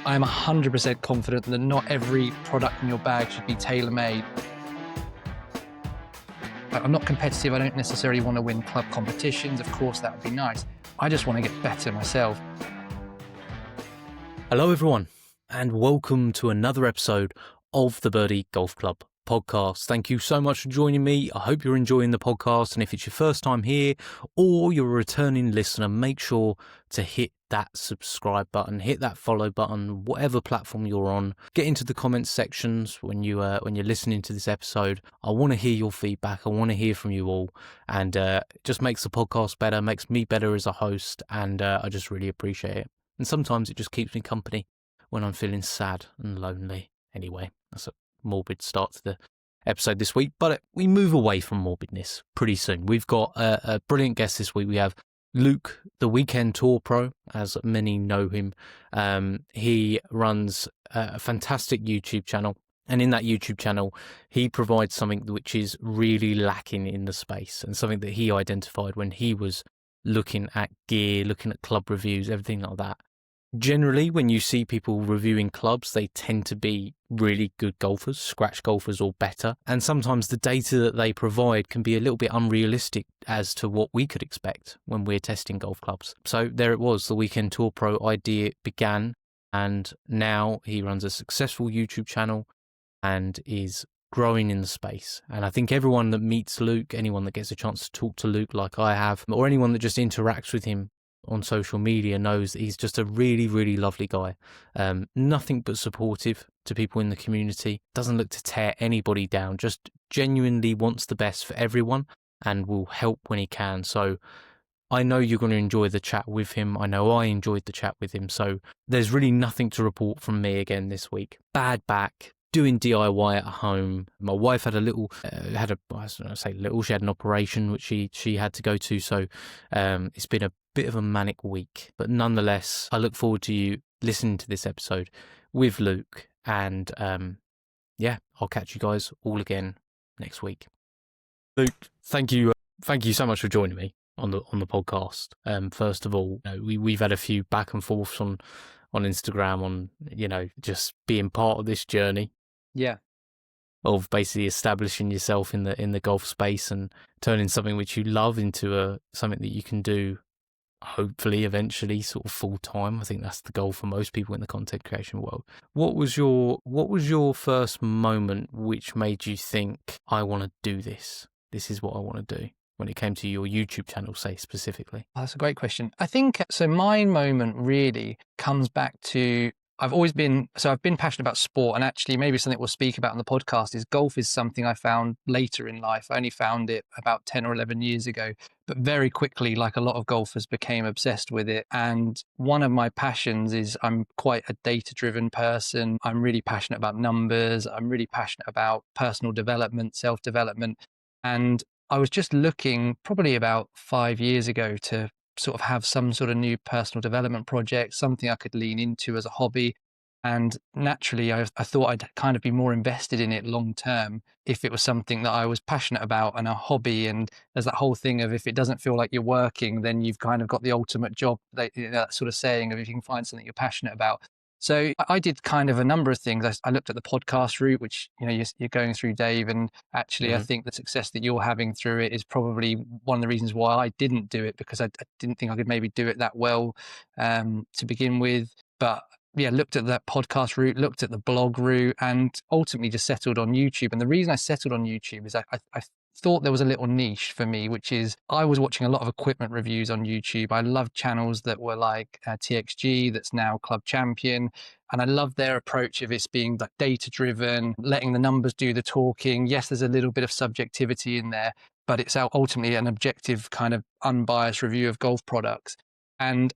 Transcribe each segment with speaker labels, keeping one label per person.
Speaker 1: I am 100% confident that not every product in your bag should be tailor-made. I'm not competitive. I don't necessarily want to win club competitions. Of course, that would be nice. I just want to get better myself.
Speaker 2: Hello, everyone, and welcome to another episode of the Birdie Golf Club podcast. Thank you so much for joining me. I hope you're enjoying the podcast. And if it's your first time here or you're a returning listener, make sure to hit that subscribe button, hit that follow button, whatever platform you're on. Get into the comments sections when you're listening to this episode. I want to hear your feedback. I want to hear from you all, and it just makes the podcast better, makes me better as a host, and I just really appreciate it. And sometimes it just keeps me company when I'm feeling sad and lonely. Anyway, that's a morbid start to the episode this week, but we move away from morbidness pretty soon. We've got a brilliant guest this week. We have Luke, the Weekend Tour Pro, as many know him. He runs a fantastic YouTube channel, and in that YouTube channel, he provides something which is really lacking in the space, and something that he identified when he was looking at gear, looking at club reviews, everything like that. Generally, when you see people reviewing clubs, they tend to be really good golfers, scratch golfers or better. And sometimes the data that they provide can be a little bit unrealistic as to what we could expect when we're testing golf clubs. So there it was, the Weekend Tour Pro idea began, and now he runs a successful YouTube channel and is growing in the space. And I think everyone that meets Luke, anyone that gets a chance to talk to Luke like I have, or anyone that just interacts with him on social media knows that he's just a really, really lovely guy. Nothing but supportive to people in the community, doesn't look to tear anybody down, just genuinely wants the best for everyone and will help when he can. So I know you're going to enjoy the chat with him. I know I enjoyed the chat with him. So there's really nothing to report from me again this week. Bad back, doing DIY at home. My wife had she had an operation which she had to go to. So it's been a bit of a manic week, but nonetheless, I look forward to you listening to this episode with Luke, and I'll catch you guys all again next week. Luke, thank you so much for joining me on the podcast. First of all, we've had a few back and forths on Instagram on just being part of this journey.
Speaker 1: Yeah.
Speaker 2: Of basically establishing yourself in the golf space and turning something which you love into something that you can do, hopefully eventually sort of full time. I think that's the goal for most people in the content creation world. What was your first moment which made you think, I want to do this? This is what I want to do, when it came to your YouTube channel, say, specifically?
Speaker 1: That's a great question. I think so. My moment really comes back to I've been passionate about sport, and actually maybe something we'll speak about on the podcast is golf is something I found later in life. I only found it about 10 or 11 years ago, but very quickly, like a lot of golfers, became obsessed with it. And one of my passions is I'm quite a data-driven person. I'm really passionate about numbers. I'm really passionate about personal development, self-development. And I was just looking probably about 5 years ago to sort of have some sort of new personal development project, something I could lean into as a hobby. And naturally, I thought I'd kind of be more invested in it long term if it was something that I was passionate about and a hobby. And there's that whole thing of if it doesn't feel like you're working, then you've kind of got the ultimate job, that sort of saying of if you can find something you're passionate about. So I did kind of a number of things. I looked at the podcast route, which you're going through, Dave, and actually I think the success that you're having through it is probably one of the reasons why I didn't do it, because I didn't think I could maybe do it that well to begin with. But yeah, looked at that podcast route, looked at the blog route, and ultimately just settled on YouTube. And the reason I settled on YouTube is I thought there was a little niche for me, which is I was watching a lot of equipment reviews on YouTube. I loved channels that were like TXG, that's now Club Champion. And I love their approach of it being like data driven, letting the numbers do the talking. Yes, there's a little bit of subjectivity in there, but it's ultimately an objective kind of unbiased review of golf products. And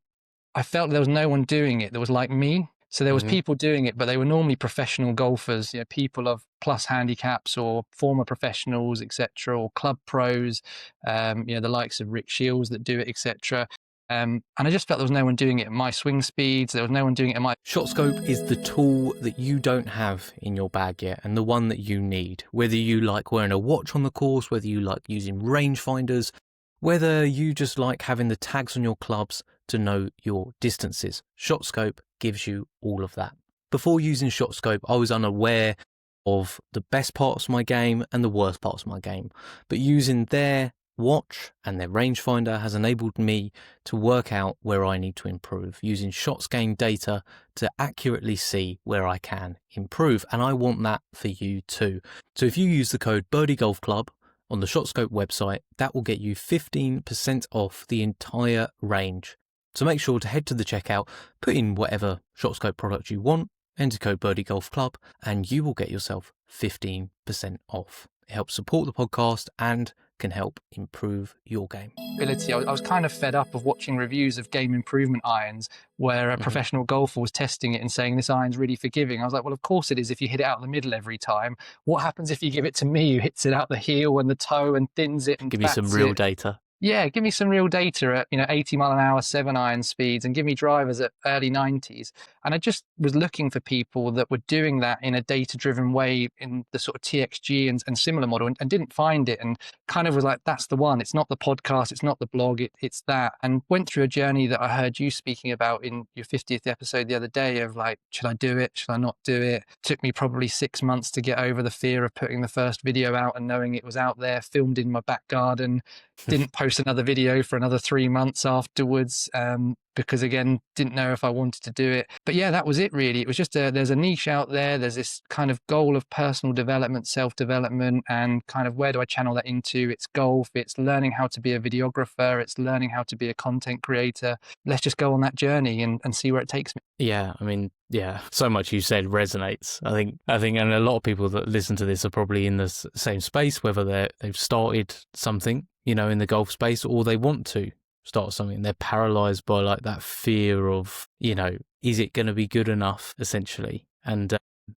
Speaker 1: I felt there was no one doing it that was like me. So there was people doing it, but they were normally professional golfers, people of plus handicaps or former professionals, etc., or club pros, the likes of Rick Shields that do it, etc. And I just felt there was no one doing it at my swing speeds. There was no one doing it at my...
Speaker 2: ShotScope is the tool that you don't have in your bag yet, and the one that you need. Whether you like wearing a watch on the course, whether you like using rangefinders, whether you just like having the tags on your clubs to know your distances. ShotScope gives you all of that. Before using ShotScope, I was unaware of the best parts of my game and the worst parts of my game, but using their watch and their rangefinder has enabled me to work out where I need to improve, using shots gained data to accurately see where I can improve. And I want that for you too. So if you use the code Birdie Golf Club on the ShotScope website, that will get you 15% off the entire range. So make sure to head to the checkout, put in whatever ShotScope product you want, enter code Birdie Golf Club, and you will get yourself 15% off. It helps support the podcast and can help improve your game.
Speaker 1: I was kind of fed up of watching reviews of game improvement irons where a professional golfer was testing it and saying this iron's really forgiving. I was like, well, of course it is if you hit it out the middle every time. What happens if you give it to me who hits it out the heel and the toe and thins it and
Speaker 2: give me some real data?
Speaker 1: Yeah, give me some real data at 80 mile an hour 7-iron speeds and give me drivers at early 90s. And I just was looking for people that were doing that in a data-driven way in the sort of TXG and similar model, and didn't find it, and kind of was like, that's the one. It's not the podcast, it's not the blog, it's that. And went through a journey that I heard you speaking about in your 50th episode the other day of like, should I do it? Should I not do it? Took me probably 6 months to get over the fear of putting the first video out and knowing it was out there, filmed in my back garden. Didn't post another video for another 3 months afterwards because, again, didn't know if I wanted to do it. But yeah, that was it really. It was just there's a niche out there. There's this kind of goal of personal development, self-development, and kind of where do I channel that into? It's golf. It's learning how to be a videographer. It's learning how to be a content creator. Let's just go on that journey and see where it takes me.
Speaker 2: Yeah, I mean, yeah, so much you said resonates. I think, and a lot of people that listen to this are probably in the same space, whether they've started something, in the golf space, or they want to start something. They're paralyzed by like that fear of, is it going to be good enough, essentially? And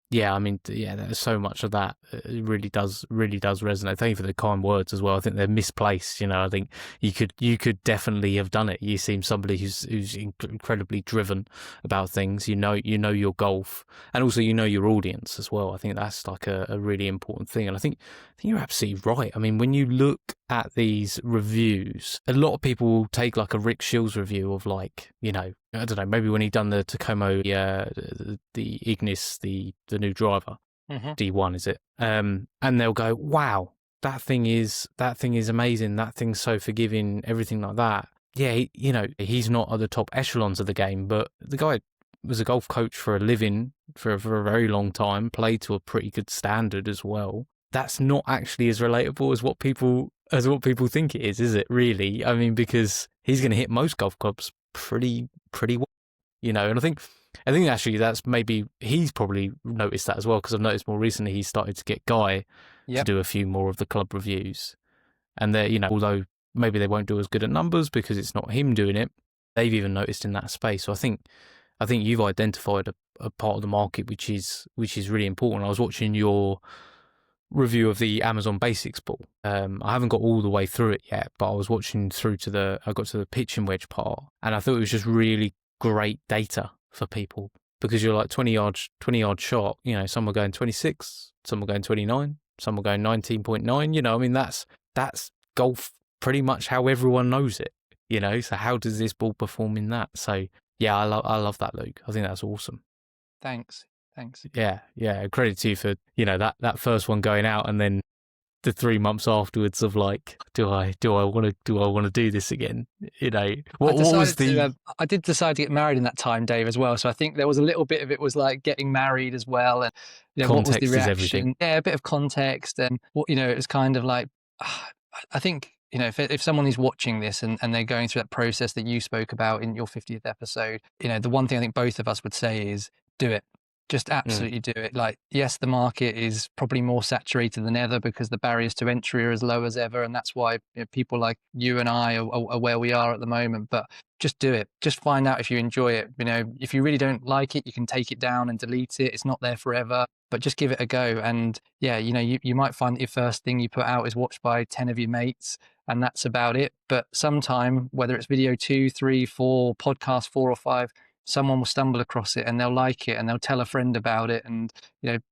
Speaker 2: yeah, I mean, yeah, there's so much of that. It really does resonate. Thank you for the kind words as well. I think they're misplaced. I think you could definitely have done it. You seem somebody who's incredibly driven about things. You know your golf, and also your audience as well. I think that's like a really important thing. And I think you're absolutely right. I mean, when you look at these reviews, a lot of people will take like a Rick Shields review of like, I don't know, maybe when he done the Tacoma, the Ignis, the new driver, D1 is it? And they'll go, wow, that thing is amazing. That thing's so forgiving, everything like that. Yeah, he's not at the top echelons of the game, but the guy was a golf coach for a living for a very long time, played to a pretty good standard as well. That's not actually as relatable as what people think it is it really? I mean, because he's going to hit most golf clubs pretty well, and I think actually that's maybe he's probably noticed that as well, because I've noticed more recently he's started to get Guy to do a few more of the club reviews, and they're although maybe they won't do as good at numbers because it's not him doing it, they've even noticed in that space. So I think you've identified a part of the market which is really important. I was watching your review of the Amazon Basics ball. I haven't got all the way through it yet, but I was watching through I got to the pitching wedge part, and I thought it was just really great data for people, because you're like 20 yard shot, some were going 26, some were going 29, some were going 19.9, I mean, that's golf pretty much how everyone knows it, so how does this ball perform in that? So yeah, I love that, Luke. I think that's awesome.
Speaker 1: Thanks.
Speaker 2: Yeah. Credit to you for, that first one going out, and then the 3 months afterwards of like, do I want to do this again? What was the?
Speaker 1: I did decide to get married in that time, Dave, as well. So I think there was a little bit of it was like getting married as well, and what was the reaction?
Speaker 2: Is everything.
Speaker 1: Yeah, a bit of context, and it was kind of like, I think. If someone is watching this and they're going through that process that you spoke about in your 50th episode, the one thing I think both of us would say is do it. Just absolutely do it. Like, yes, the market is probably more saturated than ever because the barriers to entry are as low as ever. And that's why people like you and I are where we are at the moment. But just do it. Just find out if you enjoy it. If you really don't like it, you can take it down and delete it. It's not there forever, but just give it a go. And yeah, you might find that your first thing you put out is watched by 10 of your mates, and that's about it. But sometime, whether it's video 2, 3, 4, podcast 4 or 5, someone will stumble across it and they'll like it and they'll tell a friend about it. And,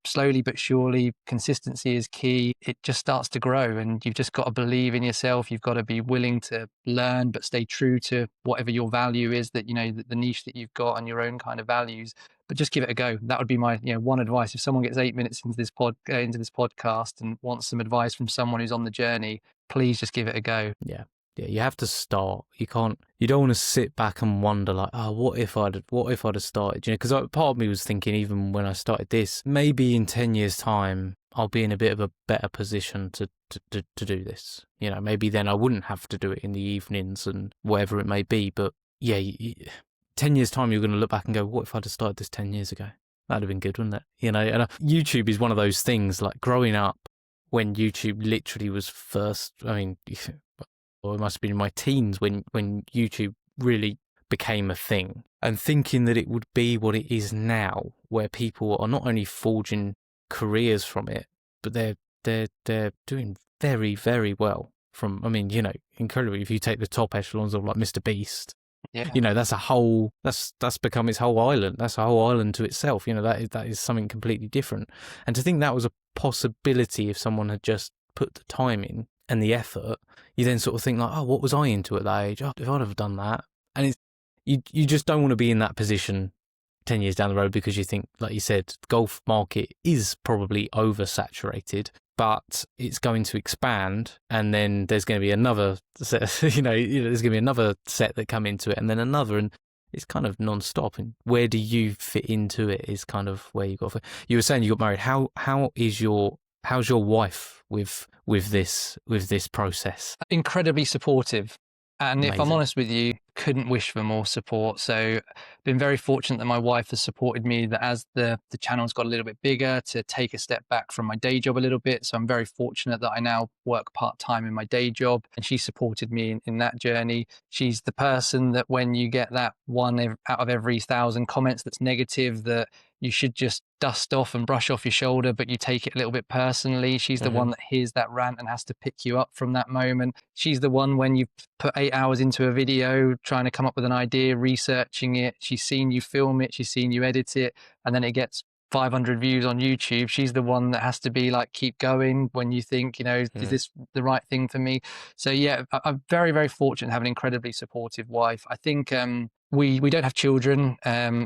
Speaker 1: slowly but surely, consistency is key. It just starts to grow, and you've just got to believe in yourself. You've got to be willing to learn, but stay true to whatever your value is, that, the niche that you've got and your own kind of values. But just give it a go. That would be my, one advice. If someone gets 8 minutes into this podcast and wants some advice from someone who's on the journey, please just give it a go.
Speaker 2: Yeah. Yeah, you have to start. You don't want to sit back and wonder like, oh, what if I'd have started? Because part of me was thinking, even when I started this, maybe in 10 years' time, I'll be in a bit of a better position to do this. Maybe then I wouldn't have to do it in the evenings and whatever it may be. But yeah, 10 years' time, you're going to look back and go, what if I'd have started this 10 years ago? That'd have been good, wouldn't it? And YouTube is one of those things, like growing up when YouTube literally was first, or it must have been in my teens when YouTube really became a thing, and thinking that it would be what it is now, where people are not only forging careers from it, but they're doing very, very well from, incredibly. If you take the top echelons of like Mr. Beast, that's become its whole island. That's a whole island to itself. That is something completely different. And to think that was a possibility if someone had just put the time in and the effort, you then sort of think like, oh, what was I into at that age? Oh, if I'd have done that. And you just don't want to be in that position 10 years down the road, because you think, like you said, the golf market is probably oversaturated, but it's going to expand, and then there's going to be another set, there's going to be another set that come into it, and then another, and it's kind of non-stop. And where do you fit into it is kind of where you got to. You were saying you got married. How's your wife with this process?
Speaker 1: Incredibly supportive. And
Speaker 2: Amazing.
Speaker 1: If I'm honest with you, couldn't wish for more support. So been very fortunate that my wife has supported me, that as the channel's got a little bit bigger, to take a step back from my day job a little bit. So I'm very fortunate that I now work part-time in my day job, and she supported me in that journey. She's the person that when you get that one out of every 1,000 comments that's negative, that you should just dust off and brush off your shoulder, but you take it a little bit personally. She's the one that hears that rant and has to pick you up from that moment. She's the one when you put 8 hours into a video, trying to come up with an idea, researching it. She's seen you film it, she's seen you edit it, and then it gets 500 views on YouTube. She's the one that has to be like, keep going when you think, is this the right thing for me? So yeah, I'm very, very fortunate to have an incredibly supportive wife. I think we don't have children,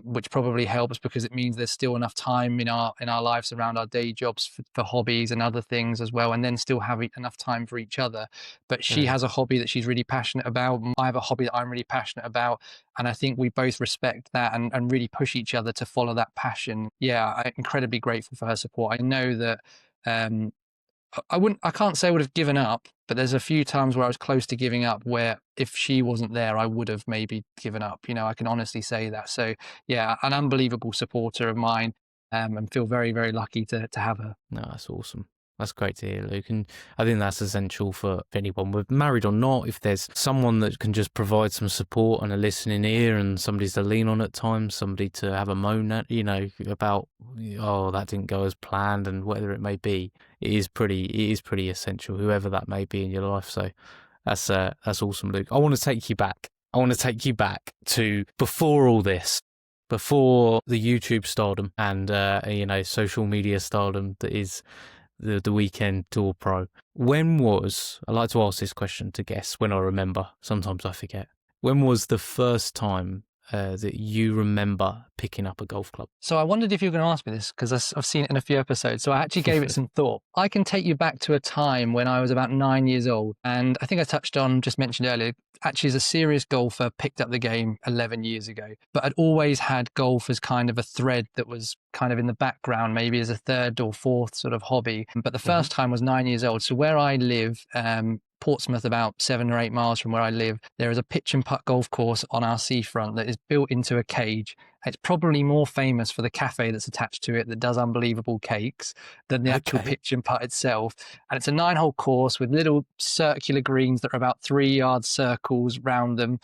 Speaker 1: which probably helps, because it means there's still enough time in our lives around our day jobs for hobbies and other things as well, and then still have enough time for each other. But she has a hobby that she's really passionate about. I have a hobby that I'm really passionate about, and I think we both respect that and really push each other to follow that passion. Yeah, I'm incredibly grateful for her support. I know that I can't say I would have given up, but there's a few times where I was close to giving up, where if she wasn't there, I would have maybe given up. I can honestly say that. So yeah, an unbelievable supporter of mine, and feel very, very lucky to have her.
Speaker 2: No, that's awesome. That's great to hear, Luke. And I think that's essential for anyone, whether married or not. If there's someone that can just provide some support and a listening ear, and somebody to lean on at times, somebody to have a moan at, about, oh, that didn't go as planned, and whatever it may be, it is pretty essential, whoever that may be in your life. So that's awesome, Luke. I want to take you back. To before all this, before the YouTube stardom and social media stardom that is the Weekend Tour Pro. I like to ask this question to guests when I remember. Sometimes I forget. When was the first time that you remember picking up a golf club?
Speaker 1: So I wondered if you were going to ask me this, because I've seen it in a few episodes. So I actually gave it some thought. I can take you back to a time when I was about 9 years old. And I think I just mentioned earlier, actually as a serious golfer, picked up the game 11 years ago. But I'd always had golf as kind of a thread that was kind of in the background, maybe as a third or fourth sort of hobby. But the first time was 9 years old. So where I live, Portsmouth, about 7 or 8 miles from where I live, there is a pitch and putt golf course on our seafront that is built into a cage. It's probably more famous for the cafe that's attached to it that does unbelievable cakes than the actual pitch and putt itself. And it's a 9-hole course with little circular greens that are about 3-yard circles round them.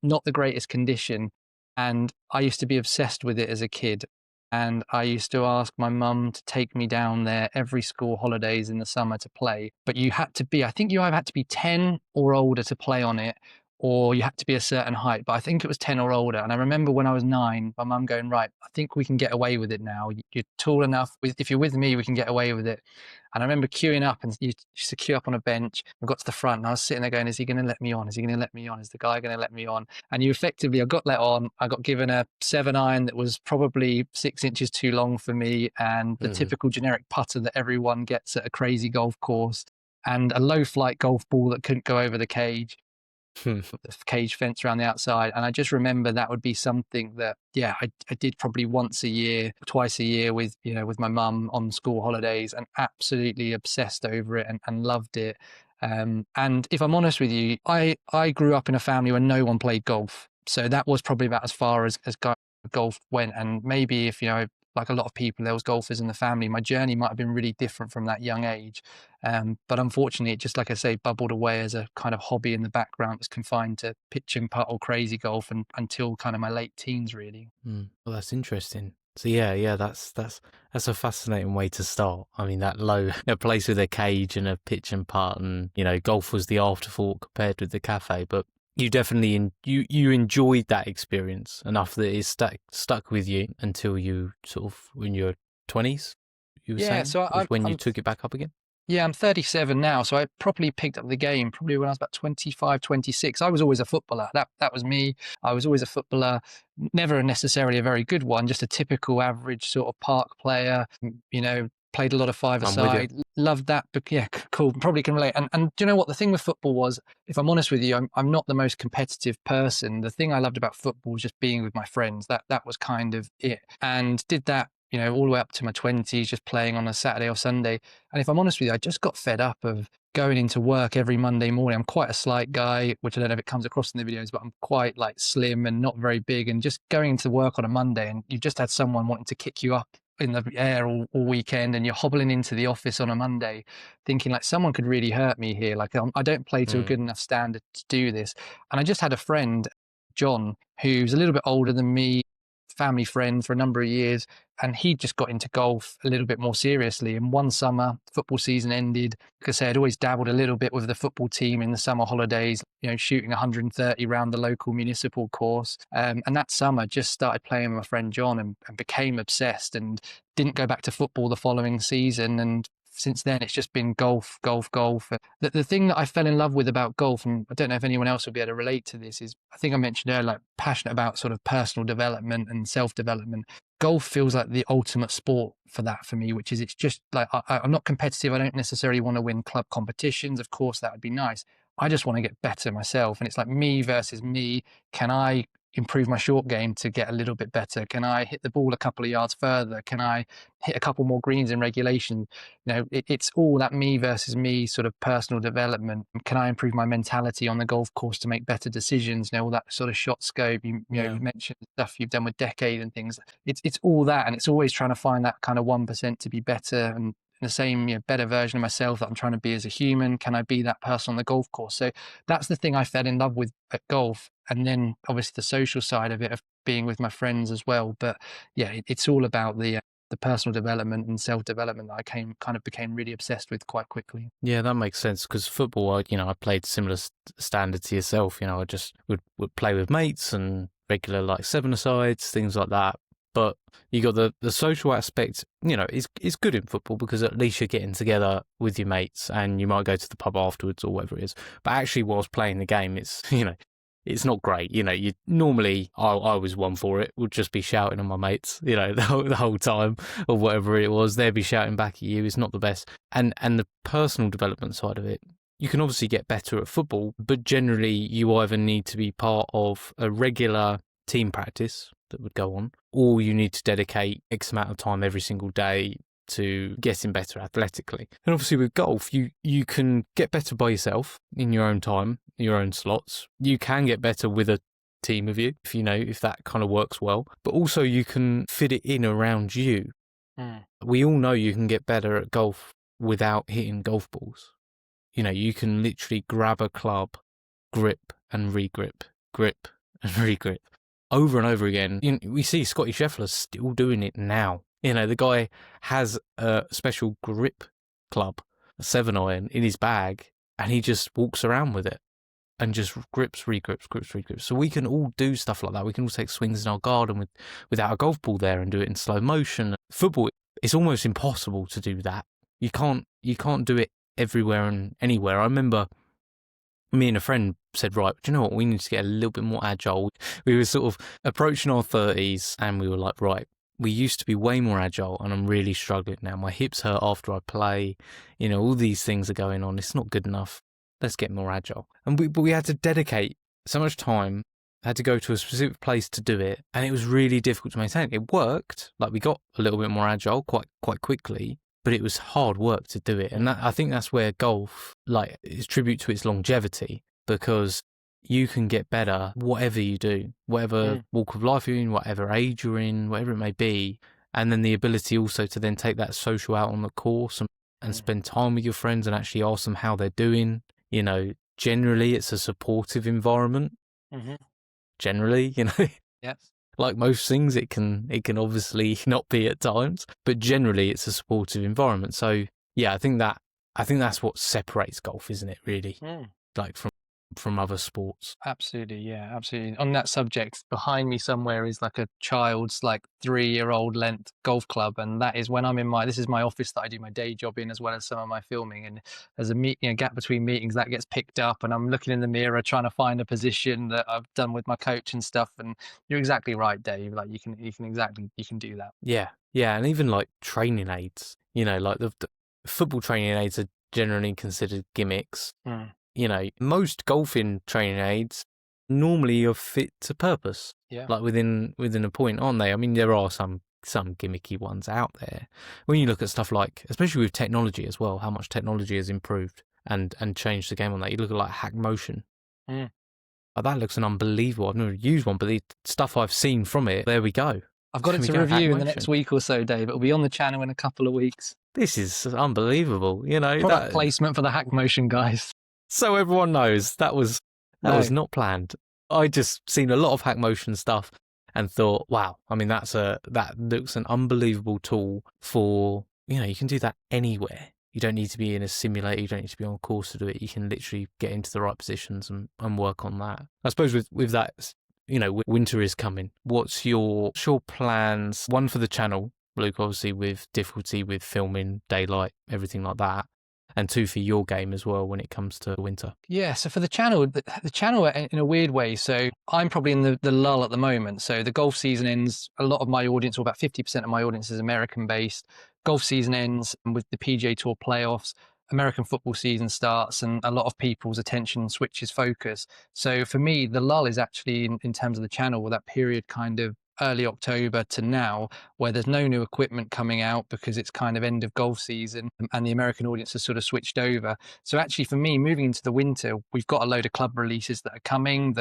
Speaker 1: Not the greatest condition. And I used to be obsessed with it as a kid. And I used to ask my mum to take me down there every school holidays in the summer to play. But you had to be, I think you either had to be 10 or older to play on it, or you had to be a certain height, but I think it was 10 or older. And I remember when I was 9, my mum going, right, I think we can get away with it now. You're tall enough. If you're with me, we can get away with it. And I remember queuing up, and you used to queue up on a bench. I got to the front and I was sitting there going, is he going to let me on? Is he going to let me on? Is the guy going to let me on? And I got let on. I got given a 7-iron that was probably 6 inches too long for me, and the typical generic putter that everyone gets at a crazy golf course, and a low flight golf ball that couldn't go over the cage fence around the outside. And I just remember that would be something that, I did probably once a year, twice a year with my mum on school holidays, and absolutely obsessed over it and loved it. And if I'm honest with you, I grew up in a family where no one played golf. So that was probably about as far as golf went. And maybe if, like a lot of people, there was golfers in the family, my journey might have been really different from that young age. But unfortunately, it just, like I say, bubbled away as a kind of hobby in the background. It was confined to pitch and putt or crazy golf until kind of my late teens, really.
Speaker 2: Well, that's interesting. So that's a fascinating way to start. I mean, that a place with a cage and a pitch and putt, and golf was the afterthought compared with the cafe. But you definitely you enjoyed that experience enough that it stuck with you until you sort of, when you're 20s. You were saying,
Speaker 1: so
Speaker 2: you took it back up again.
Speaker 1: Yeah, I'm 37 now, so I properly picked up the game probably when I was about 25, 26. I was always a footballer. That was me. I was always a footballer, never necessarily a very good one, just a typical average sort of park player, played a lot of five-a-side, loved that. But yeah, cool, probably can relate. And do you know what? The thing with football was, if I'm honest with you, I'm not the most competitive person. The thing I loved about football was just being with my friends. That was kind of it. And did that all the way up to my 20s, just playing on a Saturday or Sunday. And if I'm honest with you, I just got fed up of going into work every Monday morning. I'm quite a slight guy, which I don't know if it comes across in the videos, but I'm quite like slim and not very big. And just going into work on a Monday, and you just had someone wanting to kick you up in the air all weekend, and you're hobbling into the office on a Monday thinking like, someone could really hurt me here. Like, I don't play to a good enough standard to do this. And I just had a friend, John, who's a little bit older than me, family friend for a number of years, and he just got into golf a little bit more seriously. And one summer, football season ended. Like I said, I'd always dabbled a little bit with the football team in the summer holidays, shooting 130 around the local municipal course. And that summer, just started playing with my friend John, and became obsessed, and didn't go back to football the following season. And since then, it's just been golf, golf, golf. The thing that I fell in love with about golf, and I don't know if anyone else will be able to relate to this, is I think I mentioned earlier, like passionate about sort of personal development and self-development. Golf feels like the ultimate sport for that for me, which is, it's just like, I'm not competitive. I don't necessarily want to win club competitions. Of course, that would be nice. I just want to get better myself. And it's like me versus me. Can I improve my short game to get a little bit better? Can I hit the ball a couple of yards further? Can I hit a couple more greens in regulation? It's all that me versus me sort of personal development. Can I improve my mentality on the golf course to make better decisions? All that sort of shot scope. You mentioned stuff you've done with Decade and things. It's all that, and it's always trying to find that kind of 1% to be better, and the same better version of myself that I'm trying to be as a human. Can I be that person on the golf course? So that's the thing I fell in love with at golf. And then obviously the social side of it, of being with my friends as well. But yeah, it's all about the personal development and self-development that I became really obsessed with quite quickly.
Speaker 2: Yeah, that makes sense, because football, I played similar standard to yourself. I just would play with mates and regular like 7-a-sides, things like that. But you got the social aspect, is good in football, because at least you're getting together with your mates, and you might go to the pub afterwards or whatever it is. But actually, whilst playing the game, it's, it's not great. You normally, I was one for it, would just be shouting on my mates, the whole time, or whatever it was. They'd be shouting back at you. It's not the best. And the personal development side of it, you can obviously get better at football, but generally you either need to be part of a regular team practice that would go on, or you need to dedicate X amount of time every single day to getting better athletically. And obviously with golf, you can get better by yourself in your own time, your own slots. You can get better with a team of you, if that kind of works well. But also you can fit it in around you. We all know you can get better at golf without hitting golf balls. You can literally grab a club, grip and regrip, grip and regrip, over and over again. We see Scotty Scheffler still doing it now. The guy has a special grip club, a 7-iron in his bag, and he just walks around with it. and just grips, regrips, grips, regrips. So we can all do stuff like that. We can all take swings in our garden without a golf ball there and do it in slow motion. Football, it's almost impossible to do that. You can't do it everywhere and anywhere. I remember me and a friend said, right, do you know what? We need to get a little bit more agile. We were sort of approaching our 30s and we were like, right, we used to be way more agile and I'm really struggling now. My hips hurt after I play. All these things are going on. It's not good enough. Let's get more agile. But we had to dedicate so much time, had to go to a specific place to do it. And it was really difficult to maintain. It worked. Like we got a little bit more agile quite quickly, but it was hard work to do it. And I think that's where golf is tribute to its longevity, because you can get better whatever you do, whatever walk of life you're in, whatever age you're in, whatever it may be. And then the ability also to then take that social out on the course and spend time with your friends and actually ask them how they're doing. Generally it's a supportive environment. Mm-hmm. Generally,
Speaker 1: Yes.
Speaker 2: Like most things, it can obviously not be at times, but generally it's a supportive environment. So yeah, I think that's what separates golf, isn't it? Really, like from other sports.
Speaker 1: Absolutely, yeah, absolutely. On that subject, behind me somewhere is like a child's 3-year-old length golf club, and that is when I'm in this is my office that I do my day job in, as well as some of my filming. And there's a gap between meetings that gets picked up, and I'm looking in the mirror trying to find a position that I've done with my coach and stuff. And you're exactly right, Dave. You can do that.
Speaker 2: Yeah, and even training aids. The football training aids are generally considered gimmicks. Most golfing training aids normally are fit to purpose.
Speaker 1: Yeah.
Speaker 2: Within a point, aren't they? I mean, there are some gimmicky ones out there. When you look at stuff especially with technology as well, how much technology has improved and changed the game on that. You look at Hack Motion. That looks an unbelievable. I've never used one, but the stuff I've seen from it, there we go.
Speaker 1: I've got it to review in the next week or so, Dave. It'll be on the channel in a couple of weeks.
Speaker 2: This is unbelievable.
Speaker 1: Product placement for the Hack Motion guys.
Speaker 2: So everyone knows that was not planned. I just seen a lot of Hack Motion stuff and thought, wow, I mean, that looks an unbelievable tool for, you can do that anywhere. You don't need to be in a simulator. You don't need to be on course to do it. You can literally get into the right positions and work on that. I suppose with that, winter is coming. What's your plans? One for the channel, Luke, obviously with difficulty with filming, daylight, everything like that. And 2 for your game as well when it comes to winter. Yeah,
Speaker 1: so for the channel in a weird way, so I'm probably in the lull at the moment. So the golf season ends, a lot of my audience, or about 50% of my audience, is American based. Golf season ends with the PGA Tour playoffs. American football season starts and a lot of people's attention switches focus. So for me, the lull is actually in terms of the channel, that period kind of early October to now, where there's no new equipment coming out because it's kind of end of golf season and the American audience has sort of switched over. So actually for me, moving into the winter, we've got a load of club releases that are coming,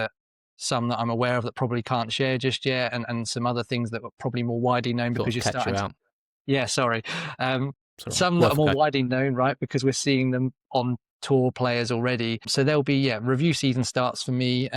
Speaker 1: some that I'm aware of that probably can't share just yet, and some other things that are probably more widely known because you're starting to... Yeah, sorry. Some that are more widely known, right? Because we're seeing them on tour players already. So there'll be, review season starts for me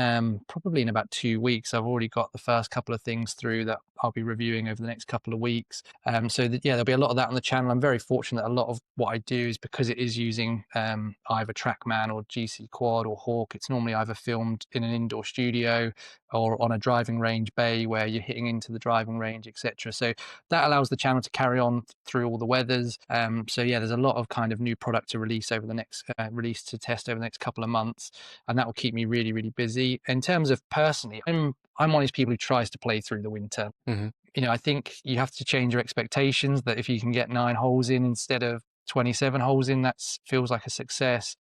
Speaker 1: probably in about 2 weeks. I've already got the first couple of things through that I'll be reviewing over the next couple of weeks. There'll be a lot of that on the channel. I'm very fortunate that a lot of what I do is because it is using either TrackMan or GC Quad or Hawk. It's normally either filmed in an indoor studio or on a driving range bay where you're hitting into the driving range, etc. So that allows the channel to carry on through all the weathers. There's a lot of kind of new product to release over the next release to test over the next couple of months, and that will keep me really, really busy. In terms of personally, I'm one of these people who tries to play through the winter. Mm-hmm. I think you have to change your expectations, that if you can get 9 holes in instead of 27 holes in, that feels like a success.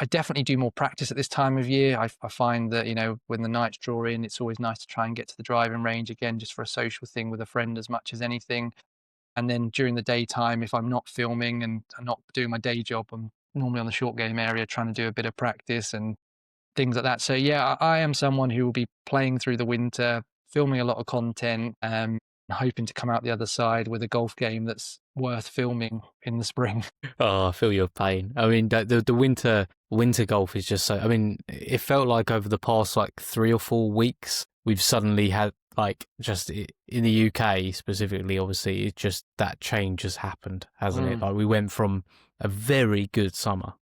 Speaker 1: I definitely do more practice at this time of year. I find that, when the nights draw in, it's always nice to try and get to the driving range again, just for a social thing with a friend as much as anything. And then during the daytime, if I'm not filming and I'm not doing my day job, I'm normally on the short game area trying to do a bit of practice and things like that. So yeah, I am someone who will be playing through the winter, filming a lot of content, hoping to come out the other side with a golf game that's worth filming in the spring.
Speaker 2: Oh, I feel your pain. I mean, the winter golf is just so... I mean, it felt like over the past 3 or 4 weeks, we've suddenly had just in the UK specifically, obviously, it's just that change has happened, hasn't it? We went from a very good summer,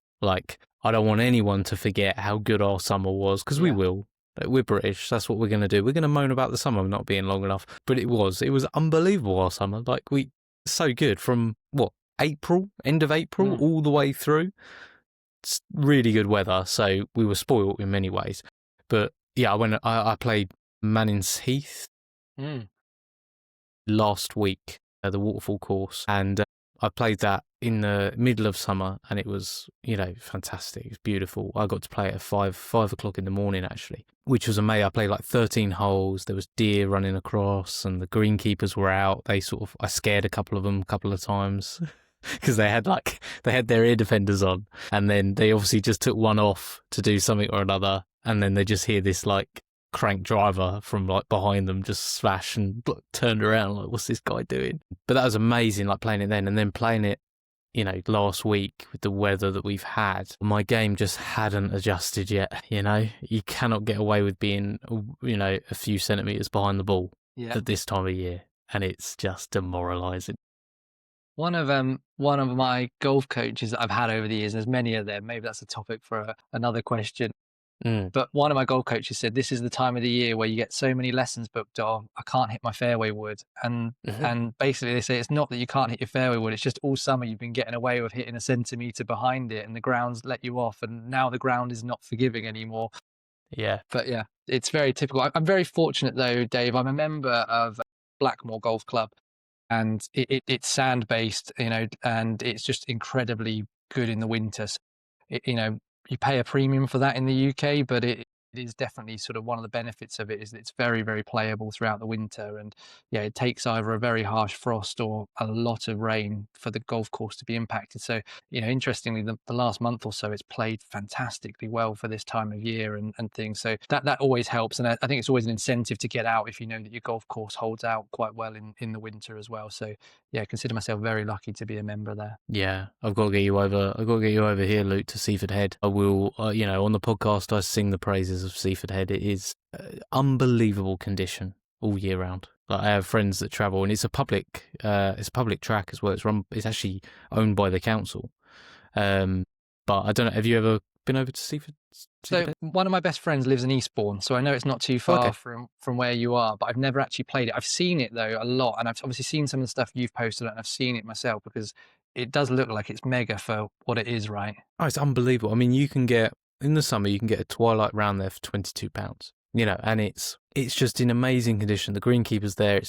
Speaker 2: I don't want anyone to forget how good our summer was, because we
Speaker 1: Yeah.
Speaker 2: will. We're British. That's what we're going to do. We're going to moan about the summer not being long enough, but it was unbelievable, our summer. Like, so good from what, end of April,
Speaker 1: Mm.
Speaker 2: all the way through. It's really good weather, so we were spoiled in many ways. But yeah, I played Manning's Heath
Speaker 1: Mm.
Speaker 2: last week, the waterfall course, and I played that in the middle of summer, and it was, fantastic. It was beautiful. I got to play it at 5 o'clock in the morning, actually, which was amazing. I played like 13 holes. There was deer running across, and the greenkeepers were out. I scared a couple of them a couple of times because they had their ear defenders on, and then they obviously just took one off to do something or another, and then they just hear this crank driver from behind them just smash and turned around what's this guy doing? But that was amazing, playing it then, and then playing it last week with the weather that we've had. My game just hadn't adjusted yet. You cannot get away with being a few centimeters behind the ball at this time of year, and it's just demoralizing.
Speaker 1: One of my golf coaches that I've had over the years, there's many of them, maybe that's a topic for another question. But one of my golf coaches said, this is the time of the year where you get so many lessons booked on, I can't hit my fairway wood. And basically they say it's not that you can't hit your fairway wood, it's just all summer you've been getting away with hitting a centimetre behind it and the ground's let you off, and now the ground is not forgiving anymore.
Speaker 2: Yeah.
Speaker 1: But yeah, it's very typical. I'm very fortunate though, Dave. I'm a member of Blackmore Golf Club, and it's sand based, and it's just incredibly good in the winter. So you pay a premium for that in the UK, but it is definitely sort of one of the benefits of it is that it's very, very playable throughout the winter. And yeah, it takes either a very harsh frost or a lot of rain for the golf course to be impacted. So, interestingly, the last month or so, it's played fantastically well for this time of year and things. So that always helps. And I think it's always an incentive to get out if you know that your golf course holds out quite well in the winter as well. So yeah, I consider myself very lucky to be a member there.
Speaker 2: Yeah, I've got to get you over. I've got to get you over here, Luke, to Seaford Head. I will. On the podcast, I sing the praises of Seaford Head. It is unbelievable condition all year round. I have friends that travel, and it's a public track as well. It's actually owned by the council. But I don't know. Have you ever been over to Seaford?
Speaker 1: So one of my best friends lives in Eastbourne, so I know it's not too far from where you are, but I've never actually played it. I've seen it though a lot, and I've obviously seen some of the stuff you've posted, and I've seen it myself because it does look like it's mega for what it is, right?
Speaker 2: Oh, it's unbelievable. I mean, you can get in the summer, you can get a twilight round there for £22. And it's just in amazing condition. The greenkeepers there,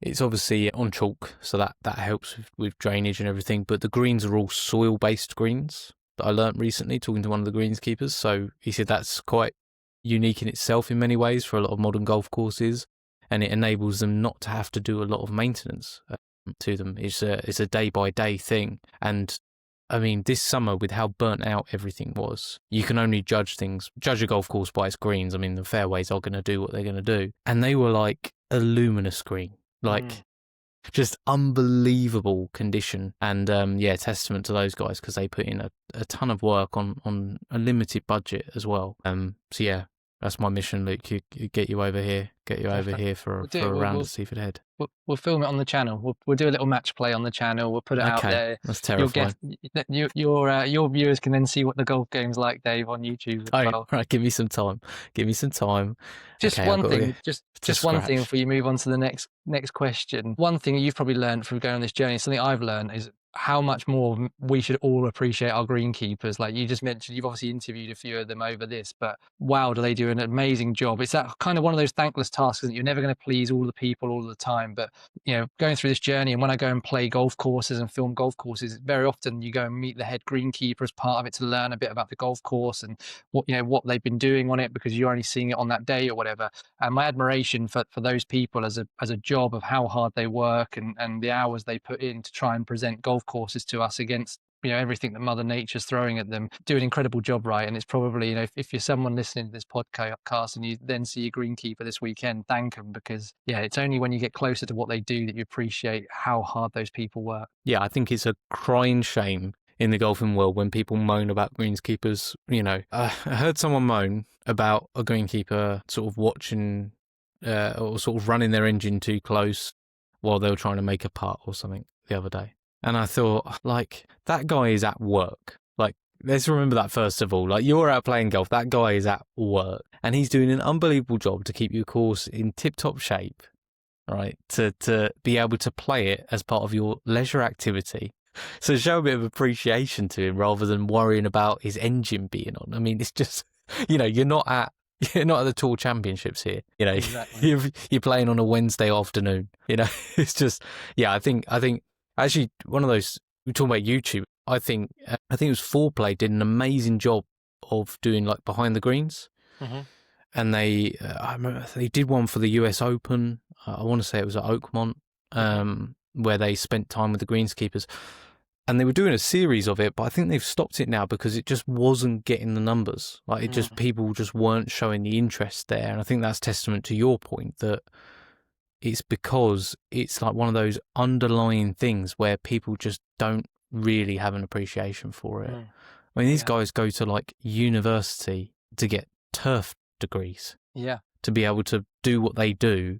Speaker 2: it's obviously on chalk, so that helps with drainage and everything. But the greens are all soil based greens that I learnt recently talking to one of the greenskeepers. So he said that's quite unique in itself in many ways for a lot of modern golf courses, and it enables them not to have to do a lot of maintenance to them. It's a day by day thing. And I mean, this summer with how burnt out everything was, you can only judge a golf course by its greens. I mean, the fairways are going to do what they're going to do, and they were like a luminous green, just unbelievable condition. And testament to those guys because they put in a ton of work on a limited budget as well. So yeah, that's my mission, Luke. Get you over here, for a round at Seaford Head.
Speaker 1: We'll film it on the channel. We'll do a little match play on the channel. We'll put it out there.
Speaker 2: That's terrifying.
Speaker 1: Your viewers can then see what the golf game's like, Dave, on YouTube as well.
Speaker 2: Right, give me some time.
Speaker 1: Just one thing before you move on to the next question. One thing you've probably learned from going on this journey, something I've learned, is how much more we should all appreciate our greenkeepers. Like you just mentioned, you've obviously interviewed a few of them over this, but wow, do they do an amazing job. It's that kind of one of those thankless tasks that you're never going to please all the people all the time. But, going through this journey, and when I go and play golf courses and film golf courses, very often you go and meet the head greenkeeper as part of it to learn a bit about the golf course and what they've been doing on it, because you're only seeing it on that day or whatever. And my admiration for those people as a job of how hard they work and the hours they put in to try and present golf courses to us against everything that Mother Nature's throwing at them, do an incredible job, right? And it's probably, if you're someone listening to this podcast and you then see a greenkeeper this weekend, thank them, because it's only when you get closer to what they do that you appreciate how hard those people work.
Speaker 2: Yeah, I think it's a crying shame in the golfing world when people moan about greenskeepers. I heard someone moan about a greenkeeper sort of watching or sort of running their engine too close while they were trying to make a putt or something the other day. And I thought, that guy is at work. let's remember that first of all. Like, you're out playing golf, that guy is at work, and he's doing an unbelievable job to keep your course in tip-top shape, right? To be able to play it as part of your leisure activity. So show a bit of appreciation to him rather than worrying about his engine being on. I mean, it's just, you're not at the Tour Championships here.
Speaker 1: Exactly.
Speaker 2: You're playing on a Wednesday afternoon. It's just, yeah. I think actually one of those, we're talking about YouTube. I think it was Foreplay did an amazing job of doing like behind the greens,
Speaker 1: Mm-hmm.
Speaker 2: and I remember they did one for the US Open. I want to say it was at Oakmont, where they spent time with the greenskeepers. And they were doing a series of it, but I think they've stopped it now because it just wasn't getting the numbers. Like, people just weren't showing the interest there. And I think that's testament to your point that it's because it's like one of those underlying things where people just don't really have an appreciation for it. I mean, these guys go to like university to get turf degrees.
Speaker 1: Yeah.
Speaker 2: To be able to do what they do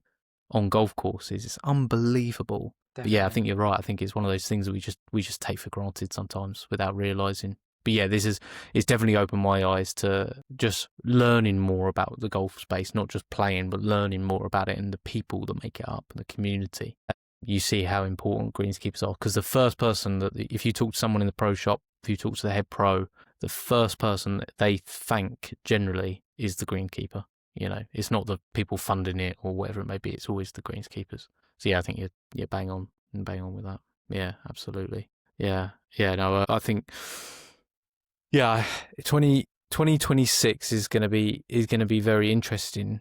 Speaker 2: on golf courses. It's unbelievable. But yeah, I think you're right. I think it's one of those things that we just take for granted sometimes without realising. But yeah, it's definitely opened my eyes to just learning more about the golf space, not just playing, but learning more about it and the people that make it up and the community. You see how important greenskeepers are, because the first person that, if you talk to someone in the pro shop, if you talk to the head pro, the first person that they thank generally is the greenkeeper. It's not the people funding it or whatever it may be. It's always the greenskeepers. So yeah, I think you're bang on with that. Yeah, absolutely. Yeah. No, I think 2026 is going to be very interesting,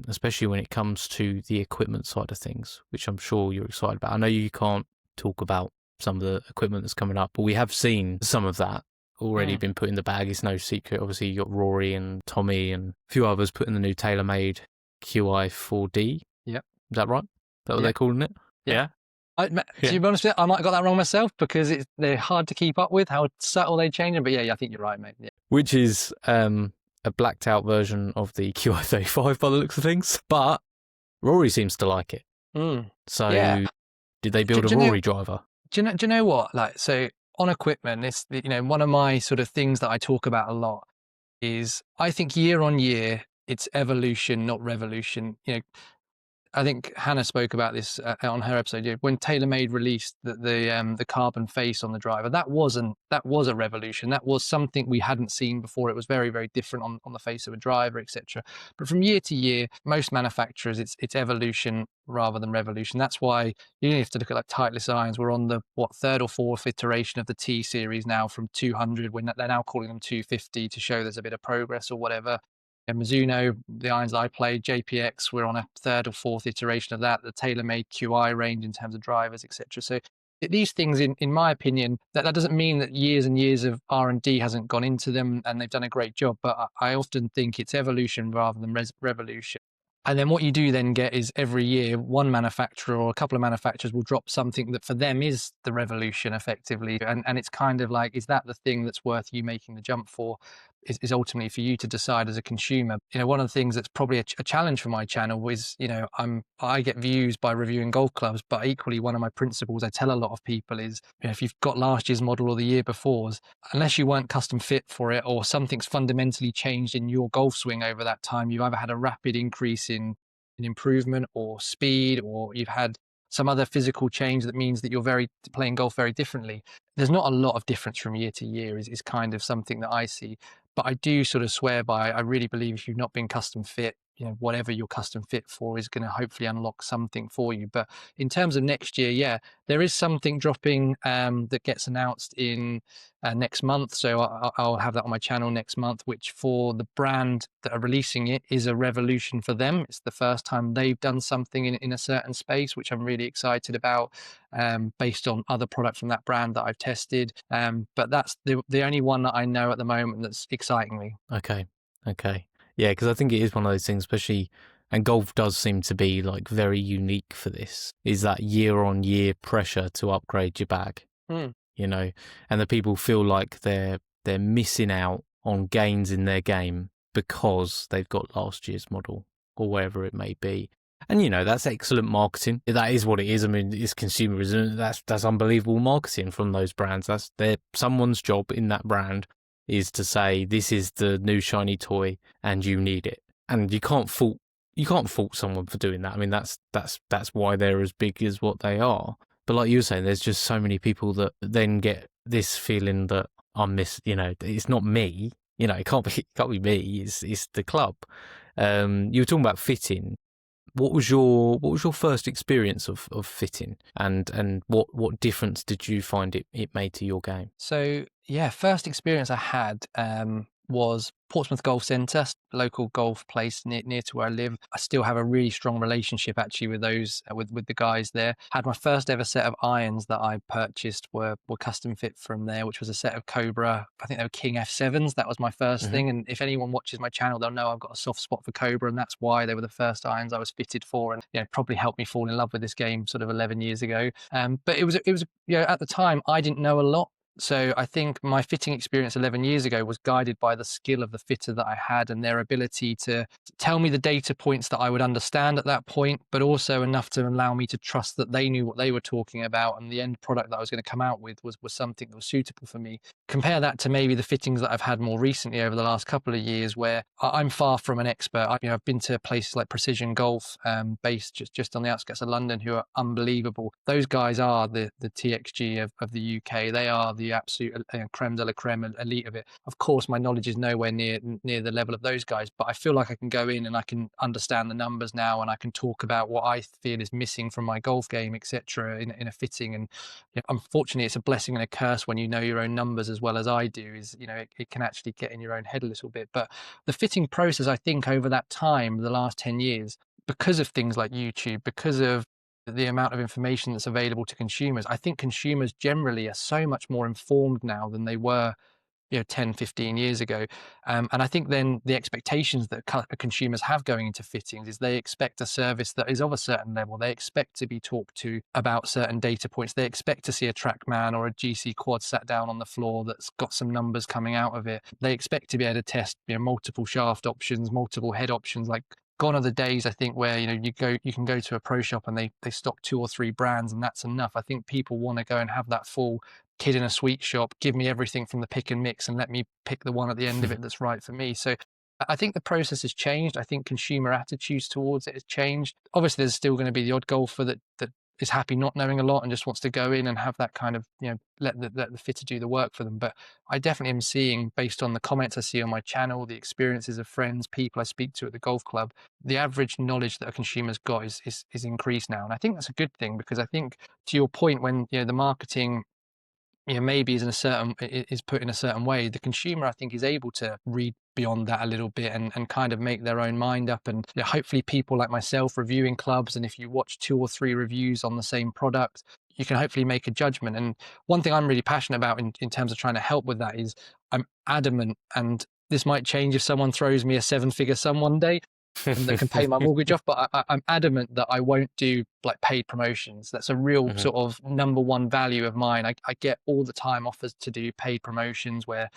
Speaker 2: especially when it comes to the equipment side of things, which I'm sure you're excited about. I know you can't talk about some of the equipment that's coming up, but we have seen some of that already been put in the bag. It's no secret. Obviously, you got Rory and Tommy and a few others putting the new TaylorMade QI4D.
Speaker 1: Yep.
Speaker 2: Is that right? Is that what they're calling it? Yeah.
Speaker 1: To be honest with you, I might have got that wrong myself because they're hard to keep up with, how subtle they change them. But yeah, I think you're right, mate. Yeah.
Speaker 2: Which is a blacked out version of the QI35 by the looks of things. But Rory seems to like it. So did they build a Rory driver?
Speaker 1: Do you know what? Like, so on equipment, it's, one of my sort of things that I talk about a lot is I think year on year, it's evolution, not revolution. I think Hannah spoke about this on her episode. When TaylorMade released the carbon face on the driver, that was a revolution. That was something we hadn't seen before. It was very, very different on the face of a driver, etc. But from year to year, most manufacturers, it's evolution rather than revolution. That's why you have to look at like Titleist irons. We're on the third or fourth iteration of the T series now, from 200. When they're now calling them 250 to show there's a bit of progress or whatever. Mizuno, the irons I played, JPX, we're on a third or fourth iteration of that, the TaylorMade QI range in terms of drivers, etc. So these things, in my opinion, that doesn't mean that years and years of R&D hasn't gone into them and they've done a great job, but I often think it's evolution rather than revolution. And then what you do then get is every year, one manufacturer or a couple of manufacturers will drop something that for them is the revolution effectively. And it's kind of like, is that the thing that's worth you making the jump for? Is ultimately for you to decide as a consumer. One of the things that's probably a challenge for my channel is, I get views by reviewing golf clubs, but equally one of my principles I tell a lot of people is, if you've got last year's model or the year before's, unless you weren't custom fit for it or something's fundamentally changed in your golf swing over that time, you've either had a rapid increase in improvement or speed, or you've had some other physical change that means that you're playing golf very differently. There's not a lot of difference from year to year is kind of something that I see. But I do sort of swear by, I really believe if you've not been custom fit, whatever you're custom fit for is going to hopefully unlock something for you. But in terms of next year, there is something dropping that gets announced in next month. So I'll have that on my channel next month, which for the brand that are releasing it is a revolution for them. It's the first time they've done something in a certain space, which I'm really excited about, based on other products from that brand that I've tested. But that's the only one that I know at the moment that's exciting me.
Speaker 2: Okay. Yeah, because I think it is one of those things, especially, and golf does seem to be like very unique for this, is that year on year pressure to upgrade your bag, and the people feel like they're missing out on gains in their game because they've got last year's model or wherever it may be. And, that's excellent marketing. That is what it is. I mean, it's consumerism. That's unbelievable marketing from those brands. Someone's job in that brand is to say this is the new shiny toy and you need it, and you can't fault someone for doing that. I mean, that's why they're as big as what they are. But like you were saying, there's just so many people that then get this feeling that it's not me. It can't be me. It's the club. You were talking about fitting. What was your first experience of fitting, and what difference did you find it made to your game?
Speaker 1: So yeah, first experience I had was Portsmouth Golf Centre, local golf place near to where I live. I still have a really strong relationship actually with those with the guys there. Had my first ever set of irons that I purchased were custom fit from there, which was a set of Cobra. I think they were King F7s. That was my first
Speaker 2: Hmm.
Speaker 1: thing. And if anyone watches my channel, they'll know I've got a soft spot for Cobra, and that's why they were the first irons I was fitted for, and probably helped me fall in love with this game sort of 11 years ago. But it was at the time I didn't know a lot. So I think my fitting experience 11 years ago was guided by the skill of the fitter that I had and their ability to tell me the data points that I would understand at that point, but also enough to allow me to trust that they knew what they were talking about and the end product that I was going to come out with was something that was suitable for me. Compare that to maybe the fittings that I've had more recently over the last couple of years, where I'm far from an expert. I've been to places like Precision Golf, based just on the outskirts of London, who are unbelievable. Those guys are the TXG of the UK. They are the absolute creme de la creme, elite of it. Of course, my knowledge is nowhere near the level of those guys, but I feel like I can go in and I can understand the numbers now, and I can talk about what I feel is missing from my golf game, etc., in a fitting. And unfortunately, it's a blessing and a curse when you know your own numbers as well as I do. Is it can actually get in your own head a little bit. But the fitting process, I think, over that time, the last 10 years, because of things like YouTube, because of the amount of information that's available to consumers, I think consumers generally are so much more informed now than they were 10, 15 years ago. And I think then the expectations that consumers have going into fittings is they expect a service that is of a certain level. They expect to be talked to about certain data points. They expect to see a TrackMan or a GC quad sat down on the floor that's got some numbers coming out of it. They expect to be able to test multiple shaft options, multiple head options. Like, gone are the days, I think, where you can go to a pro shop and they stock 2 or 3 brands and that's enough. I think people want to go and have that full kid in a sweet shop, give me everything from the pick and mix and let me pick the one at the end of it that's right for me. So I think the process has changed. I think consumer attitudes towards it has changed. Obviously, there's still going to be the odd golfer that is happy not knowing a lot and just wants to go in and have that kind of, let the fitter do the work for them. But I definitely am seeing, based on the comments I see on my channel, the experiences of friends, people I speak to at the golf club, the average knowledge that a consumer's got is increased now. And I think that's a good thing, because I think, to your point, when the marketing maybe is put in a certain way, the consumer, I think, is able to read beyond that a little bit and kind of make their own mind up. And hopefully people like myself reviewing clubs, and if you watch 2 or 3 reviews on the same product, you can hopefully make a judgment. And one thing I'm really passionate about in terms of trying to help with that is I'm adamant, and this might change if someone throws me a 7-figure sum one day and that can pay my mortgage off. But I'm adamant that I won't do like paid promotions. That's a real
Speaker 2: Hmm.
Speaker 1: sort of number one value of mine. I get all the time offers to do paid promotions where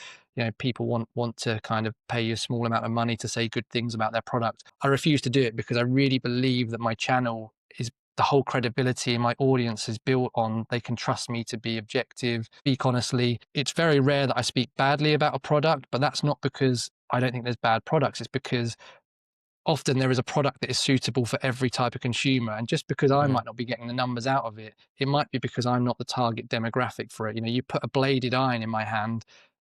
Speaker 1: people want to kind of pay you a small amount of money to say good things about their product. I refuse to do it because I really believe that my channel is the whole credibility my audience is built on. They can trust me to be objective, speak honestly. It's very rare that I speak badly about a product, but that's not because I don't think there's bad products. It's because often there is a product that is suitable for every type of consumer. And just because I
Speaker 2: Hmm.
Speaker 1: might not be getting the numbers out of it, it might be because I'm not the target demographic for it. You put a bladed iron in my hand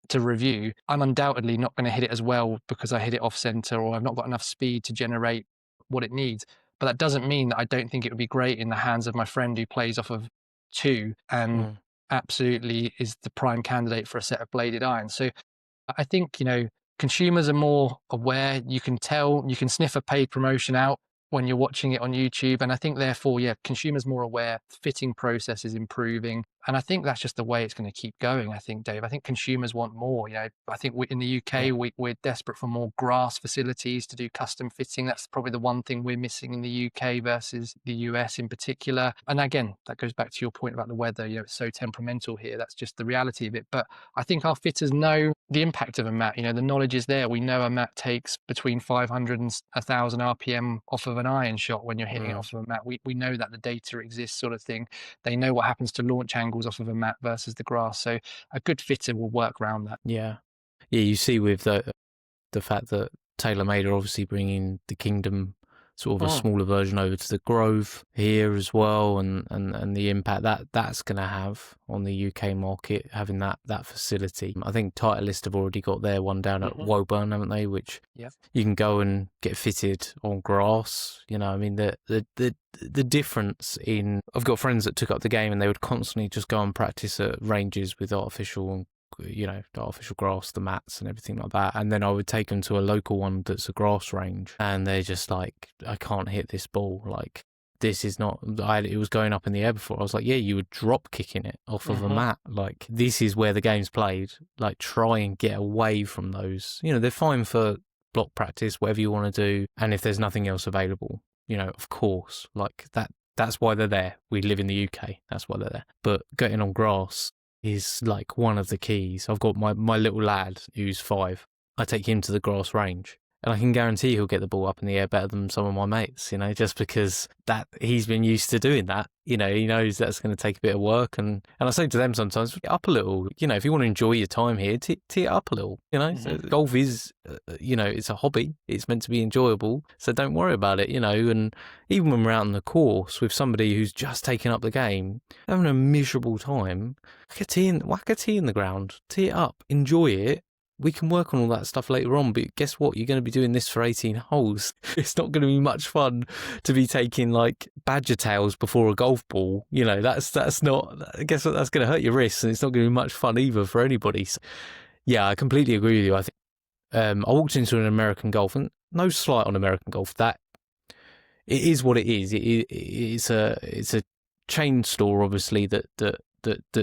Speaker 1: to review, I'm undoubtedly not going to hit it as well because I hit it off center or I've not got enough speed to generate what it needs. But that doesn't mean that I don't think it would be great in the hands of my friend who plays off of 2 and
Speaker 2: Hmm.
Speaker 1: absolutely is the prime candidate for a set of bladed irons. So I think, consumers are more aware. You can tell, you can sniff a paid promotion out when you're watching it on YouTube. And I think therefore, consumers more aware, fitting process is improving. And I think that's just the way it's going to keep going. I think, Dave, I think consumers want more. I think in the
Speaker 2: Yeah.
Speaker 1: UK, we're desperate for more grass facilities to do custom fitting. That's probably the one thing we're missing in the UK versus the US in particular. And again, that goes back to your point about the weather. It's so temperamental here. That's just the reality of it. But I think our fitters know the impact of a mat. The knowledge is there. We know a mat takes between 500 and 1,000 RPM off of an iron shot when you're hitting it
Speaker 2: Mm.
Speaker 1: off of a mat. We know that the data exists, sort of thing. They know what happens to launch angles off of a mat versus the grass. So a good fitter will work around that.
Speaker 2: Yeah. Yeah, you see with the fact that TaylorMade are obviously bringing the Kingdom, sort of a smaller version, over to the Grove here as well, and the impact that's going to have on the UK market, having that facility. I think Titleist have already got their one down at Woburn, haven't they? Which you can go and get fitted on grass. You know, I mean, the difference in... I've got friends that took up the game and they would constantly just go and practice at ranges with artificial grass, the mats and everything like that, and then I would take them to a local one that's a grass range, and they're just like, I can't hit this ball, like, this is not... it was going up in the air before. I was like, yeah, you were drop kicking it off of a mat. Like, this is where the game's played. Like, try and get away from those. You know, they're fine for block practice, whatever you want to do, and if there's nothing else available, you know, of course, like, that's why they're there. We live in the UK, that's why they're there. But getting on grass is like one of the keys. I've got my little lad who's 5. I take him to the grass range and I can guarantee he'll get the ball up in the air better than some of my mates, you know, just because that he's been used to doing that. You know, he knows that's going to take a bit of work. And I say to them sometimes, get up a little. You know, if you want to enjoy your time here, tee it up a little. You know, so golf is, you know, it's a hobby. It's meant to be enjoyable. So don't worry about it, you know. And even when we're out on the course with somebody who's just taken up the game, having a miserable time, whack a tee in the ground, tee it up, enjoy it. We can work on all that stuff later on, but guess what? You're going to be doing this for 18 holes. It's not going to be much fun to be taking like badger tails before a golf ball. You know, that's not... Guess what? That's going to hurt your wrists, and it's not going to be much fun either for anybody. So, yeah, I completely agree with you. I think I walked into an American golf, and no slight on American golf, that it is what it is. It's a chain store, obviously, that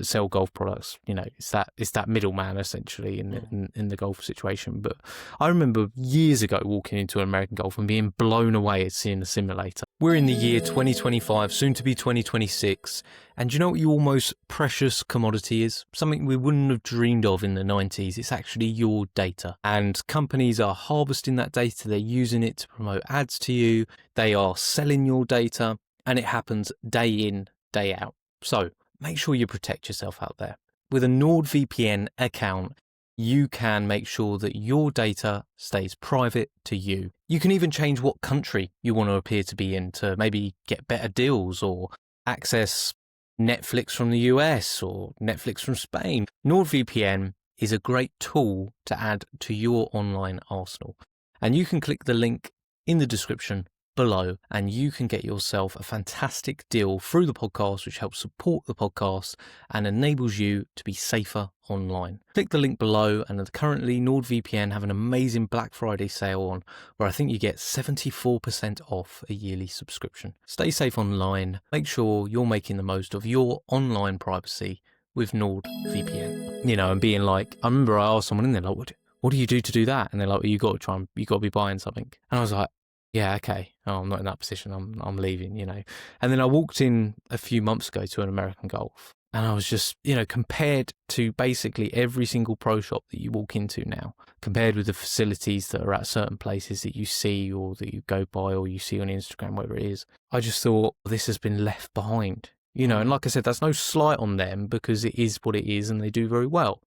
Speaker 2: sell golf products. You know, it's that middleman essentially in the golf situation. But I remember years ago walking into an American Golf and being blown away at seeing the simulator. We're in the year 2025, soon to be 2026, and do you know what your most precious commodity is? Something we wouldn't have dreamed of in the 90s. It's actually your data, and companies are harvesting that data. They're using it to promote ads to you. They are selling your data, and it happens day in, day out. So make sure you protect yourself out there. With a NordVPN account, you can make sure that your data stays private to you. You can even change what country you want to appear to be in to maybe get better deals or access Netflix from the US or Netflix from Spain. NordVPN is a great tool to add to your online arsenal. And you can click the link in the description below and you can get yourself a fantastic deal through the podcast, which helps support the podcast and enables you to be safer online. Click the link below, and currently NordVPN have an amazing Black Friday sale on where I think you get 74% off a yearly subscription. Stay safe online. Make sure you're making the most of your online privacy with NordVPN. You know, and being like, I remember I asked someone in there, like, what do you do to do that? And they're like, well, you got to be buying something. And I was like, yeah, okay. Oh, I'm not in that position. I'm leaving, you know. And then I walked in a few months ago to an American Golf, and I was just, you know, compared to basically every single pro shop that you walk into now, compared with the facilities that are at certain places that you see or that you go by or you see on Instagram, whatever it is, I just thought this has been left behind, you know. And like I said, that's no slight on them because it is what it is and they do very well.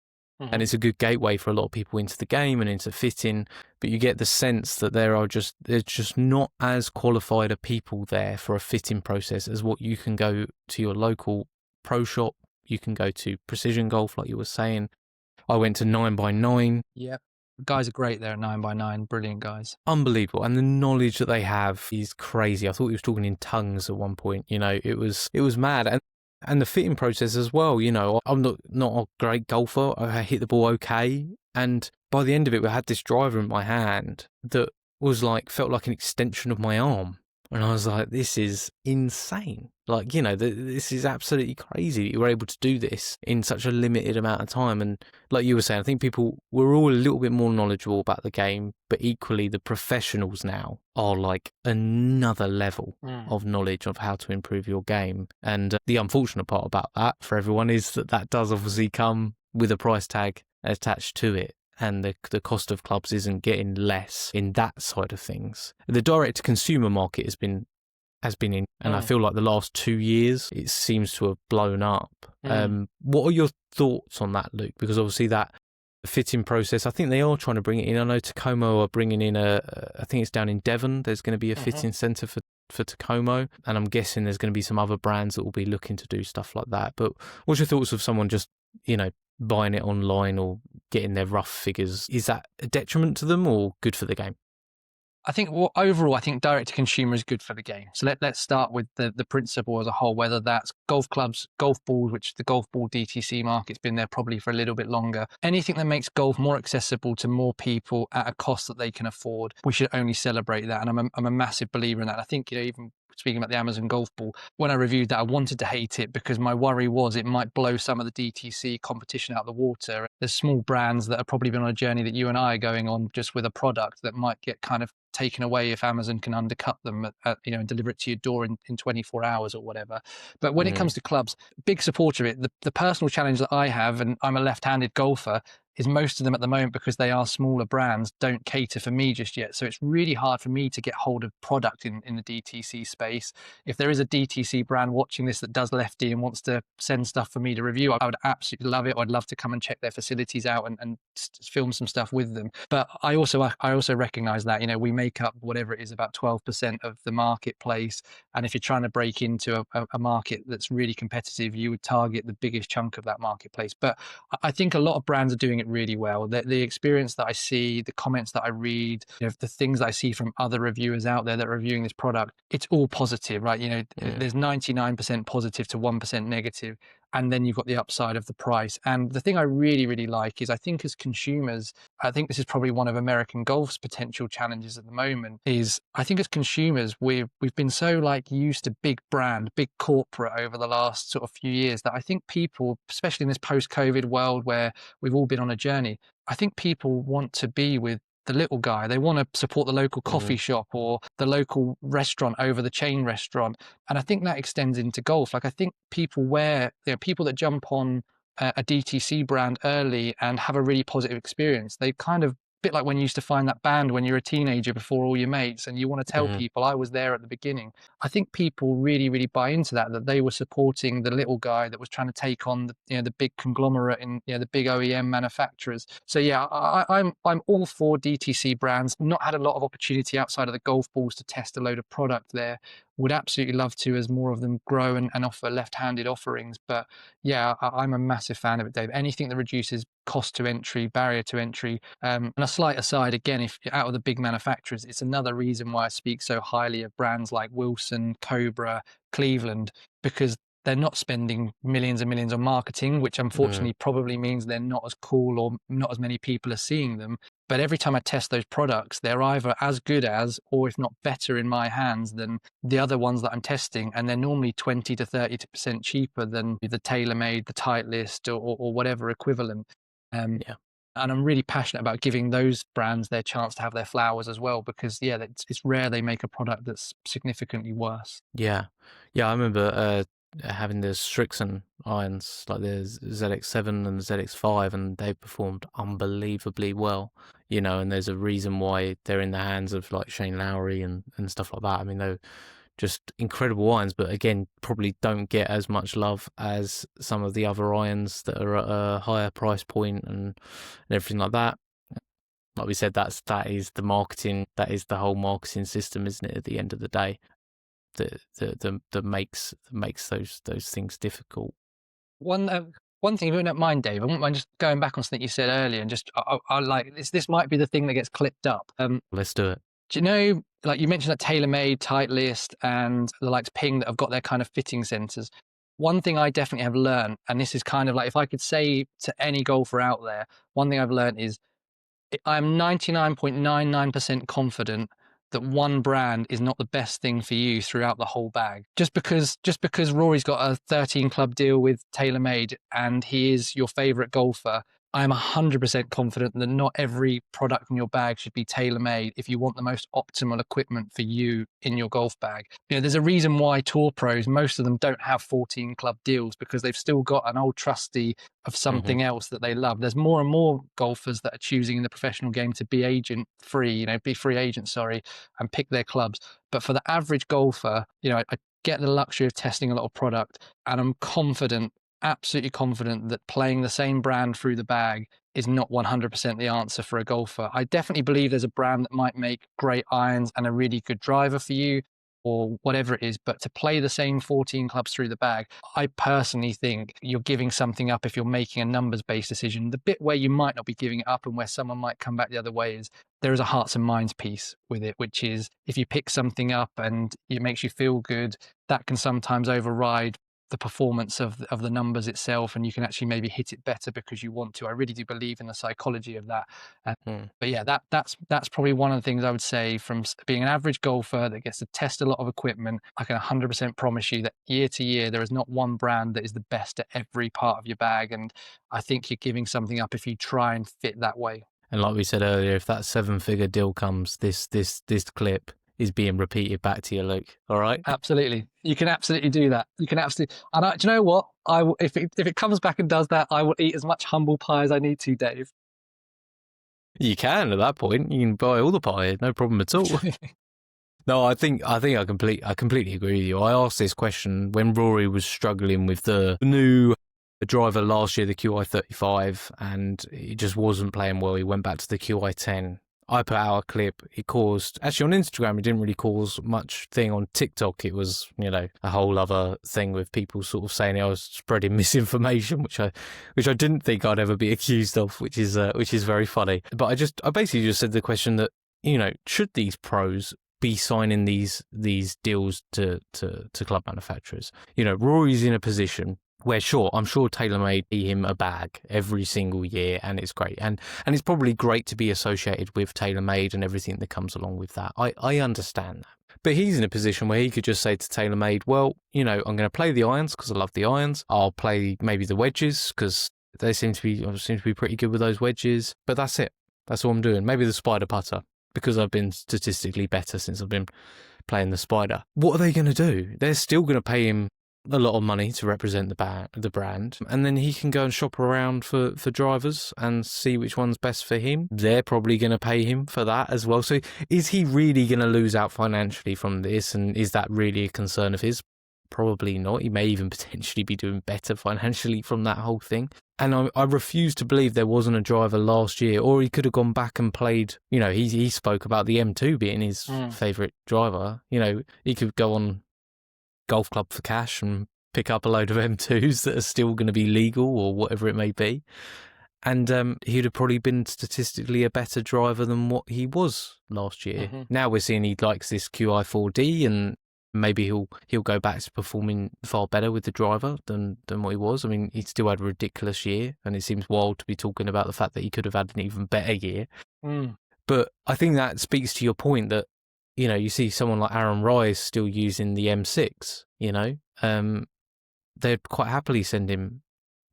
Speaker 2: And it's a good gateway for a lot of people into the game and into fitting, but you get the sense that there's just not as qualified a people there for a fitting process as what you can go to your local pro shop. You can go to Precision Golf, like you were saying. I went to 9x9.
Speaker 1: Yeah. Guys are great there at 9x9. Brilliant guys.
Speaker 2: Unbelievable. And the knowledge that they have is crazy. I thought he was talking in tongues at one point. You know, it was mad. And the fitting process as well, you know, I'm not a great golfer. I hit the ball okay. And by the end of it, I had this driver in my hand that was like, felt like an extension of my arm. And I was like, this is insane. Like, you know, this is absolutely crazy that you were able to do this in such a limited amount of time. And like you were saying, I think people were all a little bit more knowledgeable about the game, but equally the professionals now are like another level of knowledge of how to improve your game. And the unfortunate part about that for everyone is that does obviously come with a price tag attached to it. And the cost of clubs isn't getting less in that side of things. The direct-to-consumer market has been in, and I feel like the last 2 years, it seems to have blown up. What are your thoughts on that, Luke? Because obviously that fitting process. I think they are trying to bring it in. I know Tacoma are bringing in I think it's down in Devon. There's going to be a fitting centre for Tacoma, and I'm guessing there's going to be some other brands that will be looking to do stuff like that. But what's your thoughts of someone just, buying it online or getting their rough figures? Is that a detriment to them or good for the game?
Speaker 1: I think overall, I think direct to consumer is good for the game. So let's start with the principle as a whole, whether that's golf clubs, golf balls, which the golf ball DTC market's been there probably for a little bit longer. Anything that makes golf more accessible to more people at a cost that they can afford, we should only celebrate that. And I'm a massive believer in that. I think, even speaking about the Amazon golf ball, when I reviewed that, I wanted to hate it because my worry was it might blow some of the DTC competition out of the water. There's small brands that have probably been on a journey that you and I are going on just with a product that might get kind of taken away if Amazon can undercut them and deliver it to your door in 24 hours or whatever. But when it comes to clubs, big supporter of it. The personal challenge that I have, and I'm a left-handed golfer, is most of them at the moment, because they are smaller brands, don't cater for me just yet. So it's really hard for me to get hold of product in the DTC space. If there is a DTC brand watching this that does lefty and wants to send stuff for me to review, I would absolutely love it. I'd love to come and check their facilities out and film some stuff with them. But I also recognize that, we make up whatever it is, about 12% of the marketplace. And if you're trying to break into a market that's really competitive, you would target the biggest chunk of that marketplace. But I think a lot of brands are doing it really well. The experience that I see, the comments that I read, the things that I see from other reviewers out there that are reviewing this product, it's all positive, right? There's 99% positive to 1% negative. And then you've got the upside of the price. And the thing I really, really like is, I think as consumers, I think this is probably one of American golf's potential challenges at the moment, is I think as consumers, we've been so used to big brand, big corporate over the last sort of few years, that I think people, especially in this post-COVID world where we've all been on a journey, I think people want to be with the little guy. They want to support the local coffee shop or the local restaurant over the chain restaurant. And I think that extends into golf. I think people people that jump on a DTC brand early and have a really positive experience, they kind of, bit like when you used to find that band when you're a teenager before all your mates, and you want to tell people, I was there at the beginning. I think people really, really buy into that they were supporting the little guy that was trying to take on the big conglomerate and the big OEM manufacturers. So yeah, I'm all for DTC brands. Not had a lot of opportunity outside of the golf balls to test a load of product there. Would absolutely love to, as more of them grow and offer left-handed offerings. But yeah, I'm a massive fan of it, Dave. Anything that reduces cost to entry, barrier to entry. And a slight aside, again, if you're out of the big manufacturers, it's another reason why I speak so highly of brands like Wilson, Cobra, Cleveland, because they're not spending millions and millions on marketing, which unfortunately probably means they're not as cool or not as many people are seeing them. But every time I test those products, they're either as good as, or if not better in my hands than the other ones that I'm testing. And they're normally 20 to 30% cheaper than the TaylorMade, the Titleist, or whatever equivalent. And I'm really passionate about giving those brands their chance to have their flowers as well, because it's rare they make a product that's significantly worse.
Speaker 2: Yeah, I remember having the Strixon irons, like the ZX7 and the ZX5, and they performed unbelievably well. And there's a reason why they're in the hands of like Shane Lowry and stuff like that. I mean, they're just incredible irons, but again, probably don't get as much love as some of the other irons that are at a higher price point and everything like that. Like we said, that is the marketing, that is the whole marketing system, isn't it? At the end of the day, that makes those things difficult.
Speaker 1: One thing, if you don't mind, Dave, I wouldn't mind just going back on something you said earlier, and just I like this. This might be the thing that gets clipped up.
Speaker 2: Let's do it.
Speaker 1: Do you know, like you mentioned, that TaylorMade, Titleist, and the likes Ping that have got their kind of fitting centers. One thing I definitely have learned, and this is kind of like, if I could say to any golfer out there, one thing I've learned is I'm 99.99% confident that one brand is not the best thing for you throughout the whole bag. Just because Rory's got a 13 club deal with TaylorMade and he is your favorite golfer, I'm 100% confident that not every product in your bag should be tailor-made if you want the most optimal equipment for you in your golf bag. There's a reason why tour pros, most of them don't have 14 club deals, because they've still got an old trusty of something else that they love. There's more and more golfers that are choosing in the professional game to be be free agent, and pick their clubs. But for the average golfer, I get the luxury of testing a lot of product, and I'm confident, absolutely confident, that playing the same brand through the bag is not 100% the answer for a golfer. I definitely believe there's a brand that might make great irons and a really good driver for you, or whatever it is, but to play the same 14 clubs through the bag, I personally think you're giving something up if you're making a numbers-based decision. The bit where you might not be giving it up and where someone might come back the other way is there is a hearts and minds piece with it, which is if you pick something up and it makes you feel good, that can sometimes override the performance of the numbers itself, and you can actually maybe hit it better because you want to. I really do believe in the psychology of that. But yeah, that's probably one of the things I would say from being an average golfer that gets to test a lot of equipment. I can 100% promise you that year to year, there is not one brand that is the best at every part of your bag. And I think you're giving something up if you try and fit that way.
Speaker 2: And like we said earlier, if that 7-figure deal comes, this clip is being repeated back to you, Luke. All right?
Speaker 1: Absolutely. You can absolutely do that. You can absolutely. And do you know what? If it comes back and does that, I will eat as much humble pie as I need to, Dave.
Speaker 2: You can at that point. You can buy all the pie, no problem at all. No, I think I completely agree with you. I asked this question when Rory was struggling with the new driver last year, the QI35, and he just wasn't playing well. He went back to the QI10. I put out a clip. It caused, actually on Instagram, it didn't really cause much thing. On TikTok, it was, a whole other thing with people sort of saying I was spreading misinformation, which I didn't think I'd ever be accused of, which is very funny. But I basically just said the question that, should these pros be signing these deals to club manufacturers? Rory's in a position where, sure, I'm sure TaylorMade pay him a bag every single year, and it's great. And it's probably great to be associated with TaylorMade and everything that comes along with that. I understand that. But he's in a position where he could just say to TaylorMade, well, I'm going to play the irons because I love the irons. I'll play maybe the wedges because they seem to be pretty good with those wedges. But that's it. That's all I'm doing. Maybe the spider putter because I've been statistically better since I've been playing the spider. What are they going to do? They're still going to pay him a lot of money to represent the brand, and then he can go and shop around for drivers and see which one's best for him. They're probably going to pay him for that as well. So is he really going to lose out financially from this, and is that really a concern of his? Probably not. He may even potentially be doing better financially from that whole thing. And I refuse to believe there wasn't a driver last year, or he could have gone back and played, he spoke about the M2 being his favourite driver. He could go on Golf Club for cash and pick up a load of M2s that are still going to be legal or whatever it may be. And he'd have probably been statistically a better driver than what he was last year. Mm-hmm. Now we're seeing he likes this QI4D, and maybe he'll go back to performing far better with the driver than what he was. I mean, he still had a ridiculous year, and it seems wild to be talking about the fact that he could have had an even better year. But I think that speaks to your point that, you see someone like Aaron Rise still using the M6, they'd quite happily send him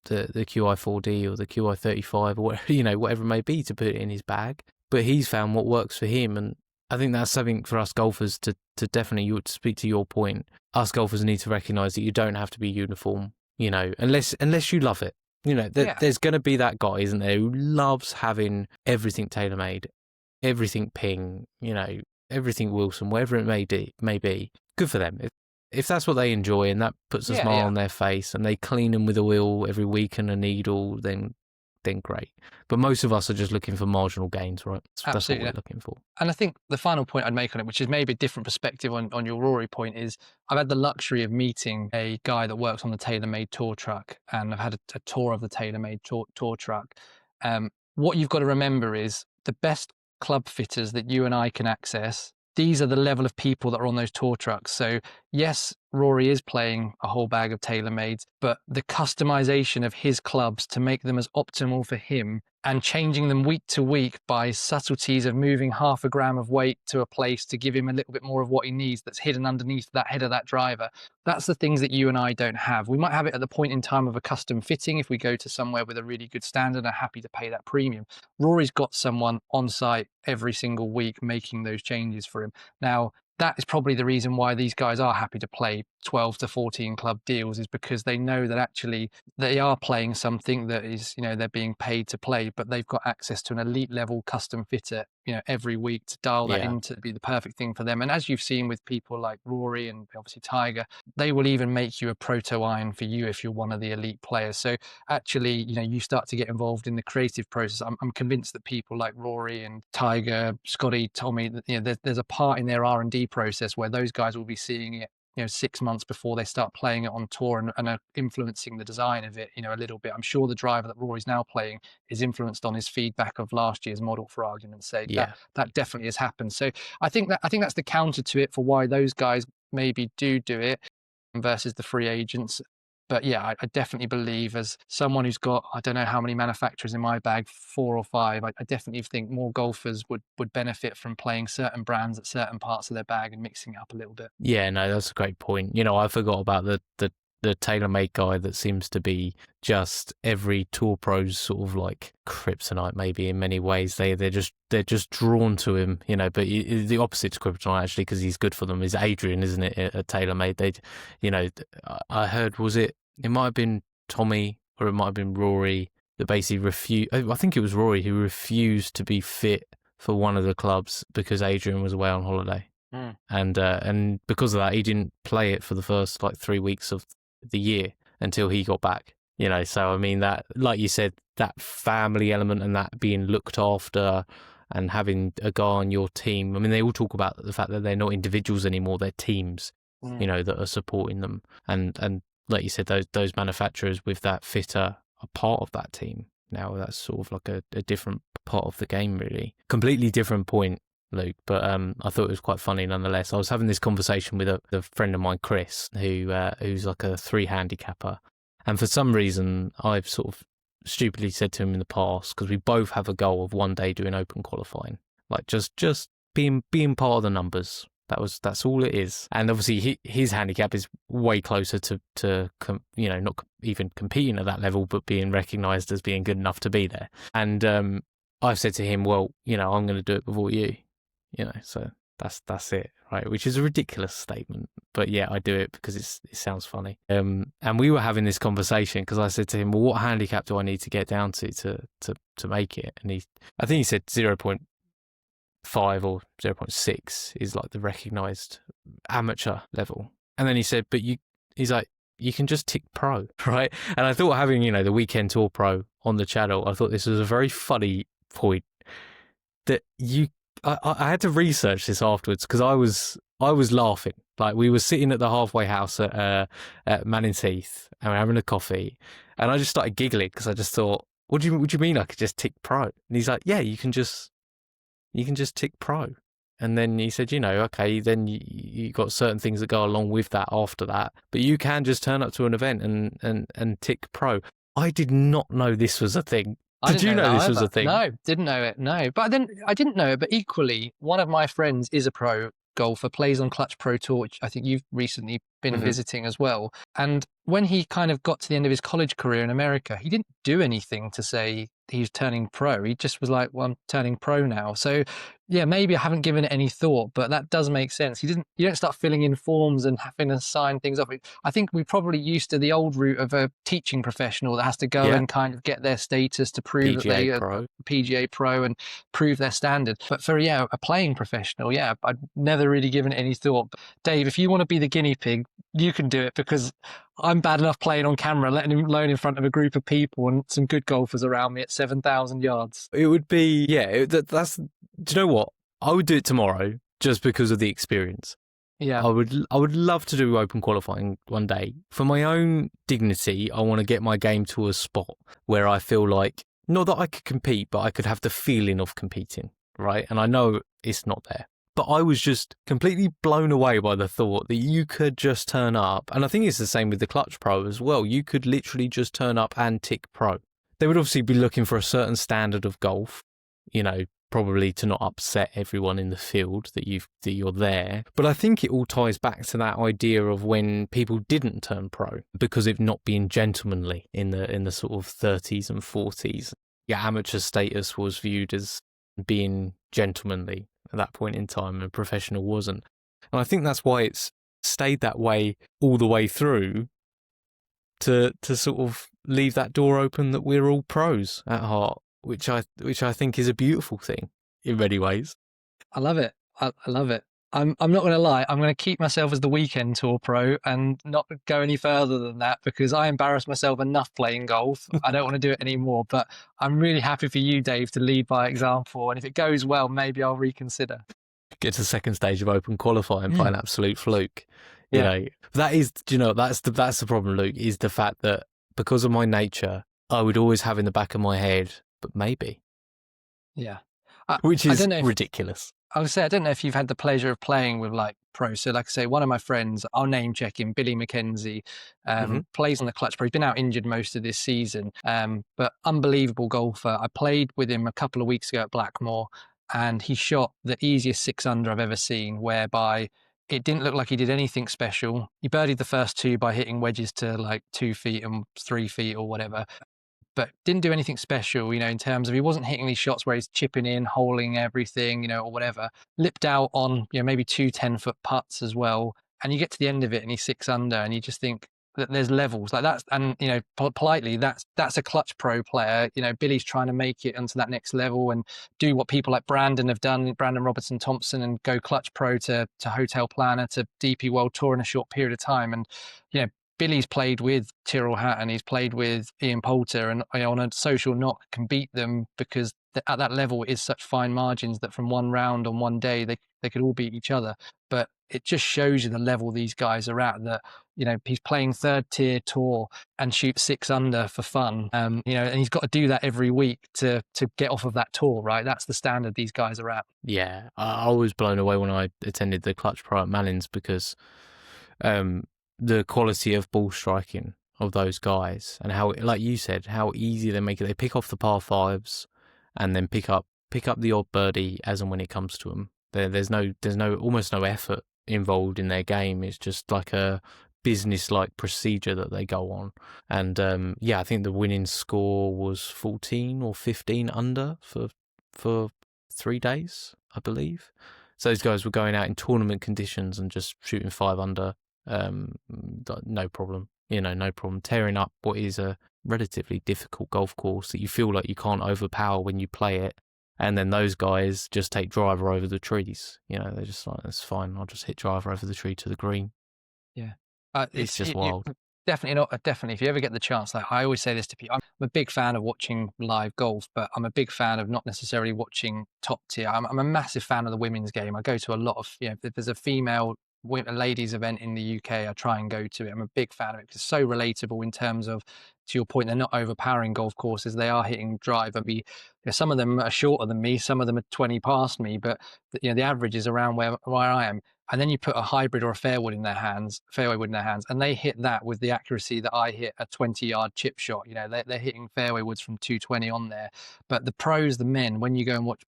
Speaker 2: the QI4D or the QI35 or whatever it may be to put it in his bag. But he's found what works for him. And I think that's something for us golfers to definitely, you would speak to your point. Us golfers need to recognise that you don't have to be uniform, unless you love it. There's going to be that guy, isn't there, who loves having everything TaylorMade, everything Ping, everything Wilson, whatever it may be. Good for them. If that's what they enjoy and that puts a smile on their face and they clean them with a wheel every week and a needle, then great. But most of us are just looking for marginal gains, right? That's what we're looking for.
Speaker 1: And I think the final point I'd make on it, which is maybe a different perspective on your Rory point, is I've had the luxury of meeting a guy that works on the TaylorMade tour truck, and I've had a tour of the TaylorMade tour truck. What you've got to remember is the best club fitters that you and I can access, these are the level of people that are on those tour trucks. So yes, Rory is playing a whole bag of TaylorMades, but the customization of his clubs to make them as optimal for him and changing them week to week by subtleties of moving half a gram of weight to a place to give him a little bit more of what he needs that's hidden underneath that head of that driver. That's the things that you and I don't have. We might have it at the point in time of a custom fitting if we go to somewhere with a really good standard and are happy to pay that premium. Rory's got someone on site every single week making those changes for him. Now, that is probably the reason why these guys are happy to pay 12 to 14 club deals is because they know that actually they are playing something that is, they're being paid to play, but they've got access to an elite level custom fitter, every week to dial that
Speaker 2: Yeah.
Speaker 1: in to be the perfect thing for them. And as you've seen with people like Rory and obviously Tiger, they will even make you a proto iron for you if you're one of the elite players. So actually, you start to get involved in the creative process. I'm convinced that people like Rory and Tiger, Scotty, Tommy, there's a part in their R&D process where those guys will be seeing it 6 months before they start playing it on tour and are influencing the design of it, a little bit. I'm sure the driver that Rory's now playing is influenced on his feedback of last year's model, for argument's sake.
Speaker 2: Yeah.
Speaker 1: That definitely has happened. So I think that's the counter to it for why those guys maybe do it versus the free agents. But yeah, I definitely believe, as someone who's got, I don't know how many manufacturers in my bag, 4 or 5, I definitely think more golfers would benefit from playing certain brands at certain parts of their bag and mixing it up a little bit.
Speaker 2: Yeah, no, that's a great point. I forgot about the tailor-made guy that seems to be just every tour pro's sort of like kryptonite, maybe in many ways. They're just drawn to him, but the opposite to kryptonite actually, because he's good for them, is Adrian, isn't it? At TaylorMade, I heard, it might have been Tommy or it might have been Rory that basically refused. I think it was Rory who refused to be fit for one of the clubs because Adrian was away on holiday. And because of that, he didn't play it for the first 3 weeks of the year until he got back. So I mean, that, like you said, that family element and that being looked after and having a guy on your team. I mean, they all talk about the fact that they're not individuals anymore; they're teams. That are supporting them. And like you said, those manufacturers with that fitter are part of that team now. That's sort of like a different part of the game, really. Completely different point, Luke, but I thought it was quite funny nonetheless. I was having this conversation with a friend of mine, Chris, who's like a 3 handicapper, and for some reason I've sort of stupidly said to him in the past, because we both have a goal of one day doing open qualifying, like just being part of the numbers. That's all it is. And obviously his handicap is way closer to not even competing at that level, but being recognised as being good enough to be there. And I've said to him, well, I'm going to do it before you. So that's it, right? Which is a ridiculous statement, but yeah, I do it because it sounds funny. And we were having this conversation because I said to him, well, what handicap do I need to get down to make it? And I think he said 0.5 or 0.6 is like the recognised amateur level. And then he said, but he's like, you can just tick pro, right? And I thought, having the Weekend Tour Pro on the channel, I thought this was a very funny point that I had to research this afterwards because I was laughing. Like, we were sitting at the halfway house at Manning's Heath and we're having a coffee, and I just started giggling because I just thought, what do you mean I could just tick pro? And he's like, yeah, you can just tick pro. And then he said, okay, then you got certain things that go along with that after that, but you can just turn up to an event and tick pro. I did not know this was a thing. Did you know this was a thing?
Speaker 1: No, didn't know it. No, but then I didn't know it. But equally, one of my friends is a pro golfer, plays on Clutch Pro Tour, which I think you've recently been visiting as well. And when he kind of got to the end of his college career in America, he didn't do anything to say he was turning pro. He just was like, well, I'm turning pro now. So yeah, maybe I haven't given it any thought, but that does make sense. You don't start filling in forms and having to sign things off. I think we're probably used to the old route of a teaching professional that has to go and kind of get their status to prove that they are PGA pro and prove their standard. But for a playing professional, I'd never really given it any thought. But Dave, if you want to be the guinea pig, you can do it, because I'm bad enough playing on camera, letting him alone in front of a group of people and some good golfers around me at 7,000 yards.
Speaker 2: It would be, that's, do you know what? I would do it tomorrow just because of the experience.
Speaker 1: Yeah.
Speaker 2: I would love to do open qualifying one day. For my own dignity, I want to get my game to a spot where I feel like, not that I could compete, but I could have the feeling of competing, right? And I know it's not there. But I was just completely blown away by the thought that you could just turn up. And I think it's the same with the Clutch Pro as well. You could literally just turn up and tick pro. They would obviously be looking for a certain standard of golf, probably to not upset everyone in the field that you're there. But I think it all ties back to that idea of when people didn't turn pro because of not being gentlemanly in the sort of 30s and 40s. Your amateur status was viewed as being gentlemanly at that point in time, and professional wasn't. And I think that's why it's stayed that way all the way through to sort of leave that door open that we're all pros at heart, which I think is a beautiful thing in many ways.
Speaker 1: I love it. I love it. I'm not going to lie. I'm going to keep myself as the weekend tour pro and not go any further than that because I embarrass myself enough playing golf. I don't want to do it anymore. But I'm really happy for you, Dave, to lead by example. And if it goes well, maybe I'll reconsider.
Speaker 2: Get to the second stage of Open qualifying by an absolute fluke. You
Speaker 1: Yeah.
Speaker 2: know, that is, that's the problem, Luke, is the fact that because of my nature, I would always have in the back of my head, but maybe.
Speaker 1: Yeah.
Speaker 2: Which is
Speaker 1: I don't know
Speaker 2: ridiculous.
Speaker 1: I would say, I don't know if you've had the pleasure of playing with like pros. So like I say, one of my friends, I'll name check him, Billy McKenzie, plays on the Clutch Pro. He's been out injured most of this season, but unbelievable golfer. I played with him a couple of weeks ago at Blackmore and he shot the easiest 6-under I've ever seen, whereby it didn't look like he did anything special. He birdied the first two by hitting wedges to like 2 feet and 3 feet or whatever, but didn't do anything special, in terms of he wasn't hitting these shots where he's chipping in, holing everything, or whatever. Lipped out on, maybe 2 10-foot putts as well. And you get to the end of it and he's 6-under and you just think that there's levels like that. And, politely, that's a Clutch Pro player. Billy's trying to make it onto that next level and do what people like Brandon have done, Brandon Robertson Thompson, and go Clutch Pro to Hotel Planner to DP World Tour in a short period of time. And, Billy's played with Tyrrell Hatton, he's played with Ian Poulter, and on a social knock can beat them because at that level it is such fine margins that from one round on one day they could all beat each other. But it just shows you the level these guys are at, that he's playing third tier tour and shoots 6-under for fun, and he's got to do that every week to get off of that tour, right? That's the standard these guys are at.
Speaker 2: Yeah, I was blown away when I attended the Clutch Pro at Mallins because the quality of ball striking of those guys and how, like you said, how easy they make it. They pick off the par fives and then pick up the odd birdie as and when it comes to them. There's almost no effort involved in their game. It's just like a business-like procedure that they go on. And I think the winning score was 14 or 15 under for 3 days, I believe. So those guys were going out in tournament conditions and just shooting 5 under. No problem, no problem. Tearing up what is a relatively difficult golf course that you feel like you can't overpower when you play it. And then those guys just take driver over the trees. They're just like, that's fine. I'll just hit driver over the tree to the green.
Speaker 1: Yeah.
Speaker 2: It's just wild.
Speaker 1: Definitely not. Definitely. If you ever get the chance, like I always say this to people, I'm a big fan of watching live golf, but I'm a big fan of not necessarily watching top tier. I'm a massive fan of the women's game. I go to a lot of, if there's a female ladies event in the UK, I try and go to it. I'm a big fan of it because it's so relatable in terms of, to your point, they're not overpowering golf courses. They are hitting drive. Some of them are shorter than me. Some of them are 20 past me, but the average is around where I am. And then you put a hybrid or a fairway wood in their hands, and they hit that with the accuracy that I hit a 20-yard chip shot. They're hitting fairway woods from 220 on there. But the pros, the men, when you go and watch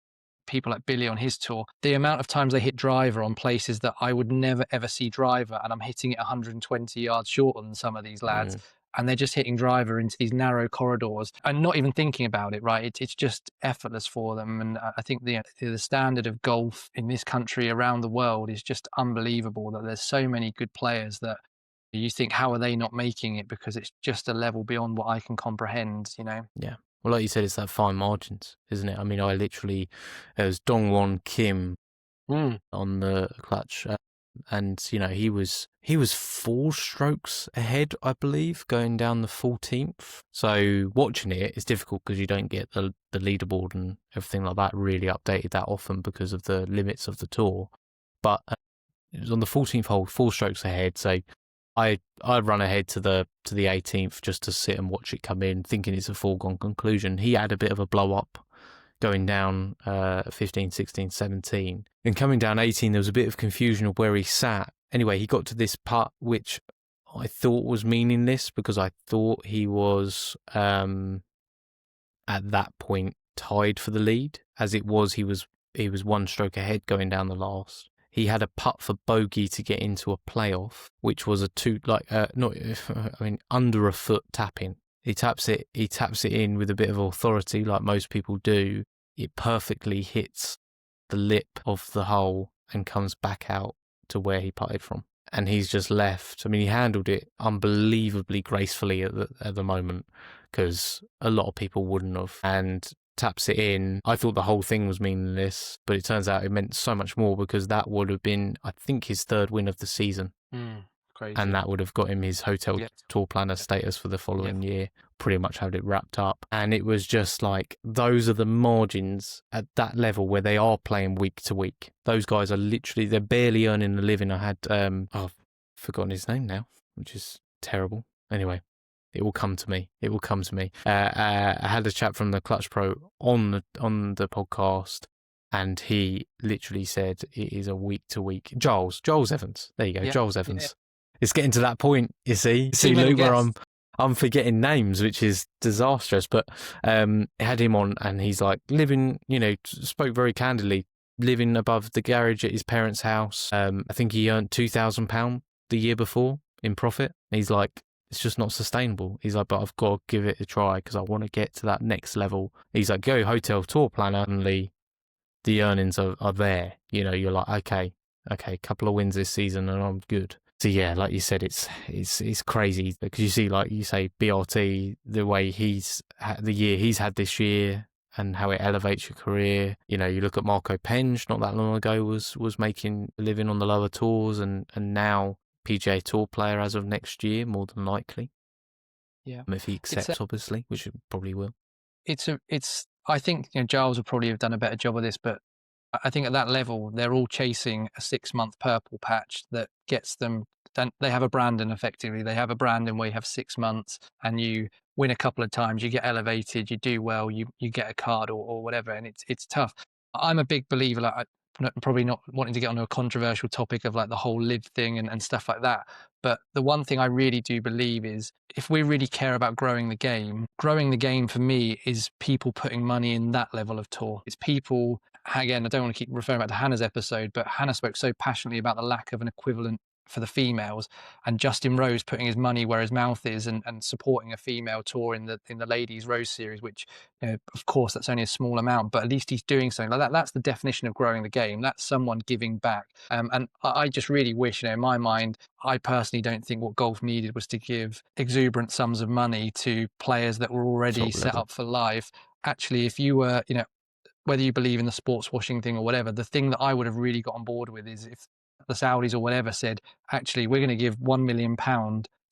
Speaker 1: people like Billy on his tour, the amount of times they hit driver on places that I would never ever see driver, and I'm hitting it 120 yards shorter than some of these lads. And they're just hitting driver into these narrow corridors and not even thinking about it, right? It's just effortless for them. And I think the standard of golf in this country, around the world, is just unbelievable, that there's so many good players that you think, how are they not making it? Because it's just a level beyond what I can comprehend,
Speaker 2: Yeah. Well, like you said, it's that fine margins, isn't it? I mean, it was Dongwon Kim on the Clutch, and he was 4 strokes ahead, I believe, going down the 14th. So watching it is difficult because you don't get the leaderboard and everything like that really updated that often because of the limits of the tour. But it was on the 14th hole, 4 strokes ahead. So I'd run ahead to the 18th just to sit and watch it come in, thinking it's a foregone conclusion. He had a bit of a blow up going down 15, 16, 17. And coming down 18, there was a bit of confusion of where he sat. Anyway, he got to this putt, which I thought was meaningless because I thought he was, at that point, tied for the lead. As it was, he was 1 stroke ahead going down the last. He had a putt for bogey to get into a playoff, which was under a foot tapping. He taps it in with a bit of authority, like most people do. It perfectly hits the lip of the hole and comes back out to where he putted from. and he's just left. I mean, he handled it unbelievably gracefully at the moment, because a lot of people wouldn't have. And taps it in. I thought the whole thing was meaningless, but it turns out it meant so much more, because that would have been, I think, his third win of the season.
Speaker 1: Crazy.
Speaker 2: And that would have got him his hotel tour planner status for the following year. Pretty much had it wrapped up. And it was just like, those are the margins at that level where they are playing week to week. Those guys are literally, they're barely earning a living. I had, I've forgotten his name now, which is terrible. Anyway, it will come to me. It will come to me. I had a chat from the Clutch Pro on the podcast, and he literally said it is a week to week. Giles Evans. There you go, Giles Evans. Yeah. It's getting to that point, you see, Luke, where I'm forgetting names, which is disastrous. But I had him on, and he's like living, spoke very candidly, living above the garage at his parents' house. I think he earned £2,000 the year before in profit. He's like, it's just not sustainable. He's like, but I've got to give it a try because I want to get to that next level. He's like, go hotel tour planner, and the earnings are there. You're like, okay, couple of wins this season and I'm good. So yeah, like you said, it's crazy because you see, like you say, BRT, the way the year he's had this year and how it elevates your career. You look at Marco Penge, not that long ago, was making a living on the lower tours, and now PGA Tour player as of next year, more than likely.
Speaker 1: Yeah,
Speaker 2: if he accepts, obviously, which he probably will.
Speaker 1: I think Giles would probably have done a better job of this, but I think at that level they're all chasing a 6-month purple patch that gets them. They have a branding, effectively. They have a branding where you have 6 months and you win a couple of times, you get elevated, you do well, you get a card or whatever, and it's tough. I'm a big believer, like probably not wanting to get onto a controversial topic of like the whole live thing and stuff like that. But the one thing I really do believe is if we really care about growing the game for me is people putting money in that level of tour. It's people, again, I don't want to keep referring back to Hannah's episode, but Hannah spoke so passionately about the lack of an equivalent for the females, and Justin Rose putting his money where his mouth is and supporting a female tour in the ladies Rose series, which of course that's only a small amount, but at least he's doing something like that. That's the definition of growing the game. That's someone giving back. And I just really wish, in my mind, I personally don't think what golf needed was to give exuberant sums of money to players that were already set up for life. Actually, if you were, whether you believe in the sports washing thing or whatever, the thing that I would have really got on board with is if the Saudis or whatever said, actually, we're going to give £1 million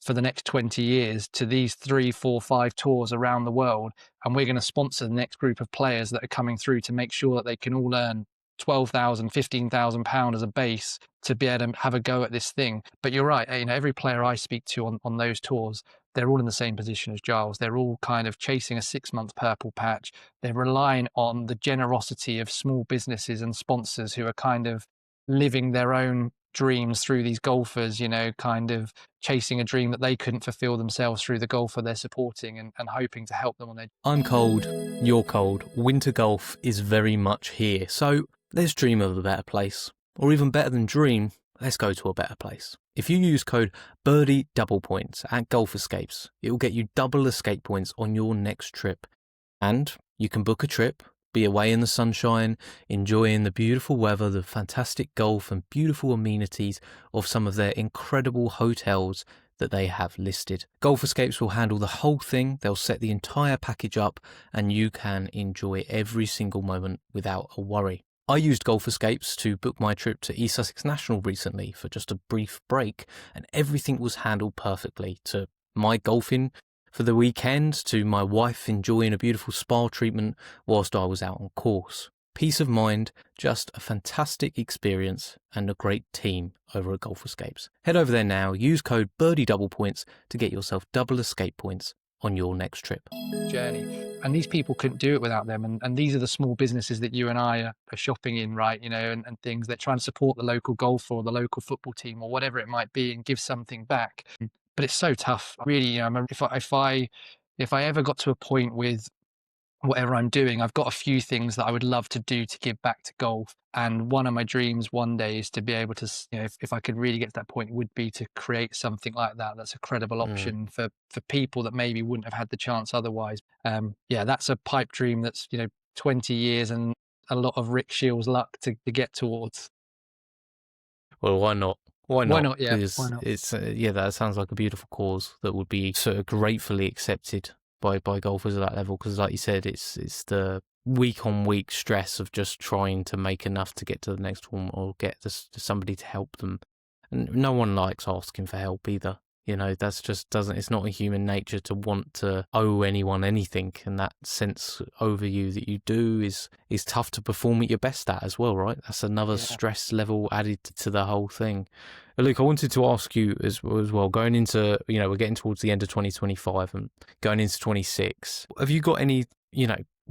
Speaker 1: for the next 20 years to these 3, 4, 5 tours around the world, and we're going to sponsor the next group of players that are coming through to make sure that they can all earn £12,000, £15,000 as a base to be able to have a go at this thing. But you're right, every player I speak to on those tours, they're all in the same position as Giles. They're all kind of chasing a 6-month purple patch. They're relying on the generosity of small businesses and sponsors who are kind of living their own dreams through these golfers, kind of chasing a dream that they couldn't fulfill themselves through the golfer they're supporting and hoping to help them on their...
Speaker 2: I'm cold, you're cold. Winter golf is very much here. So let's dream of a better place. Or even better than dream, let's go to a better place. If you use code Birdie Double Points at Golf Escapes, it will get you double escape points on your next trip. And you can book a trip, be away in the sunshine, enjoying the beautiful weather, the fantastic golf and beautiful amenities of some of their incredible hotels that they have listed. Golf Escapes will handle the whole thing. They'll set the entire package up and you can enjoy every single moment without a worry. I used Golf Escapes to book my trip to East Sussex National recently for just a brief break, and everything was handled perfectly, to my golfing for the weekend, to my wife enjoying a beautiful spa treatment whilst I was out on course. Peace of mind, just a fantastic experience and a great team over at Golf Escapes. Head over there now, use code Birdie Double Points to get yourself double escape points on your next trip.
Speaker 1: Journey. And these people couldn't do it without them. And these are the small businesses that you and I are shopping in, right? And things that try and support the local golfer or the local football team or whatever it might be and give something back. But it's so tough. Really, if I ever got to a point with whatever I'm doing, I've got a few things that I would love to do to give back to golf. And one of my dreams one day is to be able to, if I could really get to that point, would be to create something like that. That's a credible option for people that maybe wouldn't have had the chance otherwise. That's a pipe dream that's, 20 years and a lot of Rick Shields luck to get towards.
Speaker 2: Well, why not? Why
Speaker 1: Why
Speaker 2: not?
Speaker 1: not? Yeah, why
Speaker 2: Because
Speaker 1: not?
Speaker 2: it's that sounds like a beautiful cause that would be sort of gratefully accepted by golfers at that level. Because, like you said, it's the week on week stress of just trying to make enough to get to the next one or get somebody to help them. And no one likes asking for help either. That's just doesn't. It's not a human nature to want to owe anyone anything, and that sense over you that you do is tough to perform at your best at as well, right? That's another
Speaker 1: Yeah.
Speaker 2: stress level added to the whole thing. Luke, I wanted to ask you as well, going into, we're getting towards the end of 2025 and going into 26. Have you got any,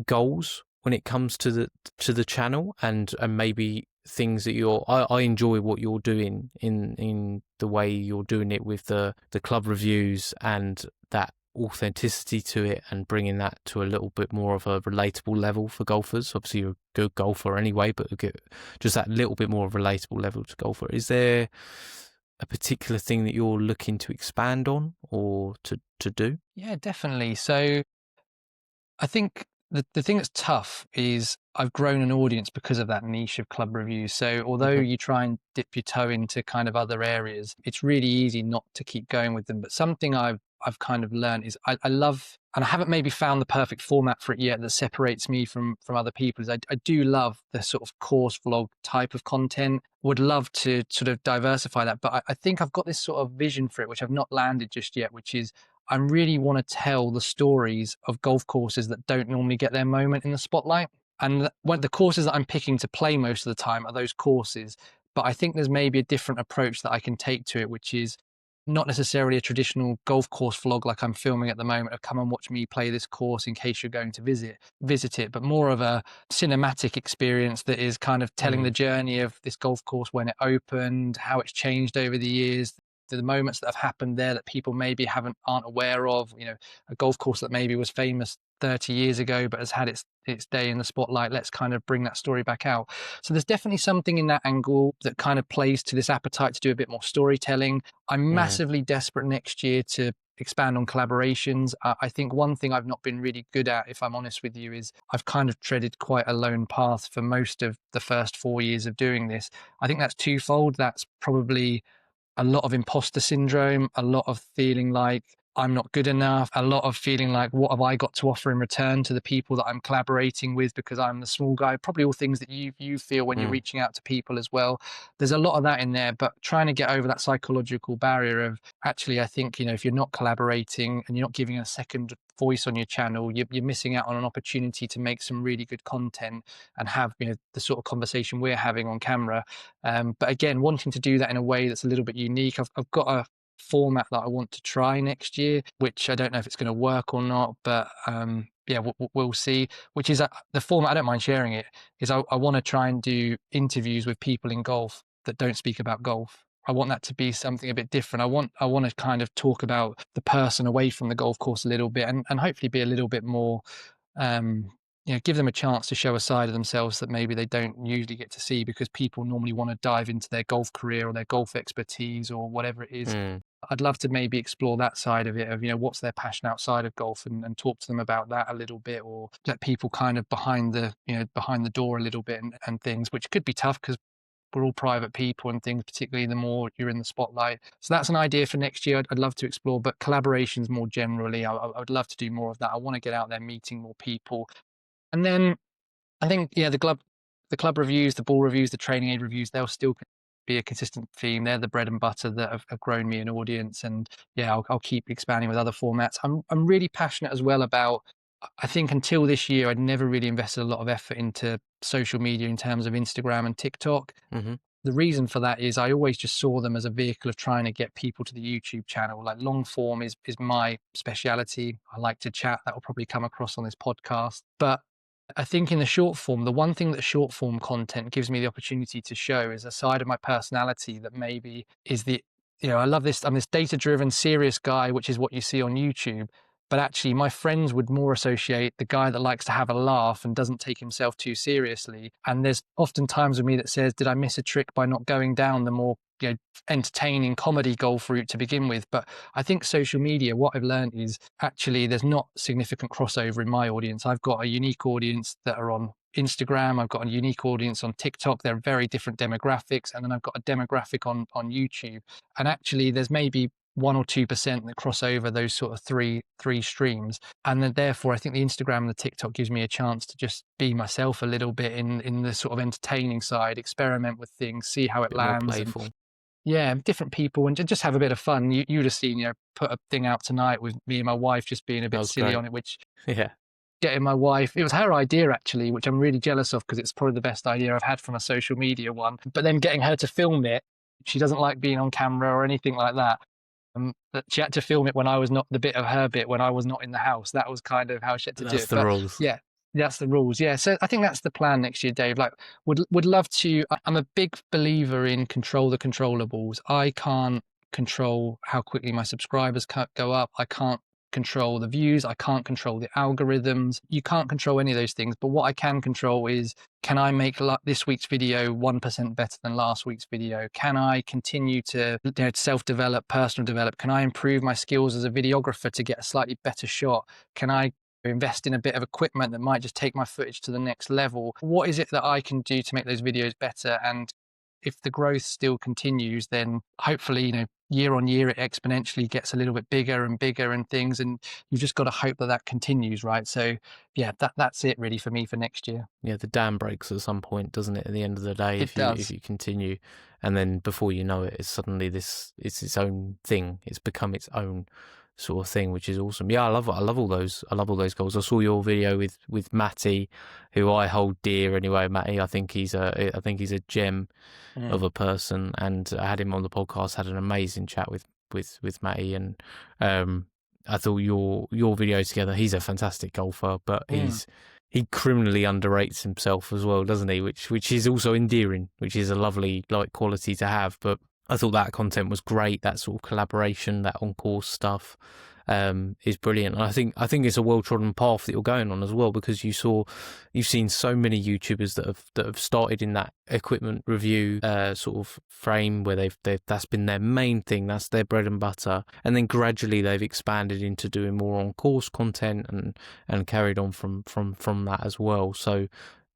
Speaker 2: goals when it comes to the channel and maybe things that I enjoy what you're doing in the way you're doing it with the club reviews and that authenticity to it and bringing that to a little bit more of a relatable level for golfers. Obviously you're a good golfer anyway, but just that little bit more of a relatable level to golfer. Is there a particular thing that you're looking to expand on or to do?
Speaker 1: Yeah, definitely. So I think the thing that's tough is I've grown an audience because of that niche of club reviews. So although
Speaker 2: Mm-hmm.
Speaker 1: you try and dip your toe into kind of other areas, it's really easy not to keep going with them. But something I've kind of learned is I love, and I haven't maybe found the perfect format for it yet that separates me from other people, is I do love the sort of course vlog type of content. Would love to sort of diversify that, but I think I've got this sort of vision for it, which I've not landed just yet, which is I really want to tell the stories of golf courses that don't normally get their moment in the spotlight. And the courses that I'm picking to play most of the time are those courses. But I think there's maybe a different approach that I can take to it, which is not necessarily a traditional golf course vlog like I'm filming at the moment of come and watch me play this course in case you're going to visit it, but more of a cinematic experience that is kind of telling the journey of this golf course when it opened, how it's changed over the years, the moments that have happened there that people maybe aren't aware of. A golf course that maybe was famous 30 years ago but has had its day in the spotlight. Let's kind of bring that story back out. So there's definitely something in that angle that kind of plays to this appetite to do a bit more storytelling. I'm massively desperate next year to expand on collaborations. I think one thing I've not been really good at, if I'm honest with you, is I've kind of treaded quite a lone path for most of the first 4 years of doing this. I think that's twofold. That's probably a lot of imposter syndrome, a lot of feeling like I'm not good enough, a lot of feeling like what have I got to offer in return to the people that I'm collaborating with because I'm the small guy. Probably all things that you feel when you're reaching out to people as well. There's a lot of that in there, but trying to get over that psychological barrier of actually, I think, if you're not collaborating and you're not giving a second voice on your channel, you're missing out on an opportunity to make some really good content and have the sort of conversation we're having on camera. But again, wanting to do that in a way that's a little bit unique. I've got a format that I want to try next year, which I don't know if it's going to work or not, but yeah, we'll see. Which is the format, I don't mind sharing it, is I want to try and do interviews with people in golf that don't speak about golf. I want that to be something a bit different. I want to kind of talk about the person away from the golf course a little bit and hopefully be a little bit more give them a chance to show a side of themselves that maybe they don't usually get to see, because people normally want to dive into their golf career or their golf expertise or whatever it is. I'd love to maybe explore that side of it, of what's their passion outside of golf, and talk to them about that a little bit, or let people kind of behind the door a little bit and things, which could be tough because we're all private people and things, particularly the more you're in the spotlight. So that's an idea for next year. I'd love to explore, but collaborations more generally, I would love to do more of that. I want to get out there meeting more people. And then I think, the club reviews, the ball reviews, the training aid reviews, they'll still be a consistent theme. They're the bread and butter that have grown me an audience. And yeah, I'll keep expanding with other formats. I'm really passionate as well about, I think until this year, I'd never really invested a lot of effort into social media in terms of Instagram and TikTok. The reason for that is I always just saw them as a vehicle of trying to get people to the YouTube channel. Like long form is my speciality. I like to chat. That will probably come across on this podcast. But I think in the short form, the one thing that short form content gives me the opportunity to show is a side of my personality that maybe is I love this. I'm this data driven, serious guy, which is what you see on YouTube. But actually, my friends would more associate the guy that likes to have a laugh and doesn't take himself too seriously. And there's often times with me that says, did I miss a trick by not going down the more entertaining comedy golf route to begin with? But I think social media, what I've learned is actually there's not significant crossover in my audience. I've got a unique audience that are on Instagram, I've got a unique audience on TikTok. They're very different demographics. And then I've got a demographic on YouTube. And actually there's maybe 1 or 2% that cross over those sort of three streams. And then therefore I think the Instagram and the TikTok gives me a chance to just be myself a little bit in the sort of entertaining side, experiment with things, see how it
Speaker 2: bit more
Speaker 1: lands.
Speaker 2: playful.
Speaker 1: And yeah, different people, and just have a bit of fun. You'd have seen, put a thing out tonight with me and my wife just being a
Speaker 2: That
Speaker 1: bit
Speaker 2: was
Speaker 1: silly
Speaker 2: great.
Speaker 1: on it, which
Speaker 2: Yeah.
Speaker 1: getting my wife, it was her idea actually, which I'm really jealous of because it's probably the best idea I've had from a social media one. But then getting her to film it, she doesn't like being on camera or anything like that. But she had to film it when I was not the bit of her bit when I was not in the house. That was kind of how she had to do
Speaker 2: That's
Speaker 1: it.
Speaker 2: the
Speaker 1: But
Speaker 2: rules.
Speaker 1: yeah, that's the rules. Yeah, so I think that's the plan next year, Dave. Like, would love to. I'm a big believer in control the controllables. I can't control how quickly my subscribers go up. I can't control the views. I can't control the algorithms. You can't control any of those things. But what I can control is, can I make this week's video 1% better than last week's video? Can I continue to self-develop, personal develop? Can I improve my skills as a videographer to get a slightly better shot? Can I invest in a bit of equipment that might just take my footage to the next level? What is it that I can do to make those videos better? And if the growth still continues, then hopefully, year on year, it exponentially gets a little bit bigger and things. And you've just got to hope that that continues, right? So yeah, that's it really for me for next year.
Speaker 2: Yeah, the dam breaks at some point, doesn't it? At the end of the day,
Speaker 1: It does.
Speaker 2: if you continue, and then before you know it, it's suddenly it's its own thing. It's become its own sort of thing, which is awesome. Yeah, I love it. I love all those goals. I saw your video with Matty, who I hold dear anyway. Matty, I think he's a gem of a person, and I had him on the podcast. Had an amazing chat with Matty, and I thought your video together. He's a fantastic golfer, but he criminally underrates himself as well, doesn't he? Which is also endearing, which is a lovely quality to have. But I thought that content was great. That sort of collaboration, that on-course stuff, is brilliant. And I think it's a well-trodden path that you're going on as well, because you've seen so many YouTubers that have started in that equipment review sort of frame where they've that's been their main thing, that's their bread and butter, and then gradually they've expanded into doing more on-course content and carried on from that as well. So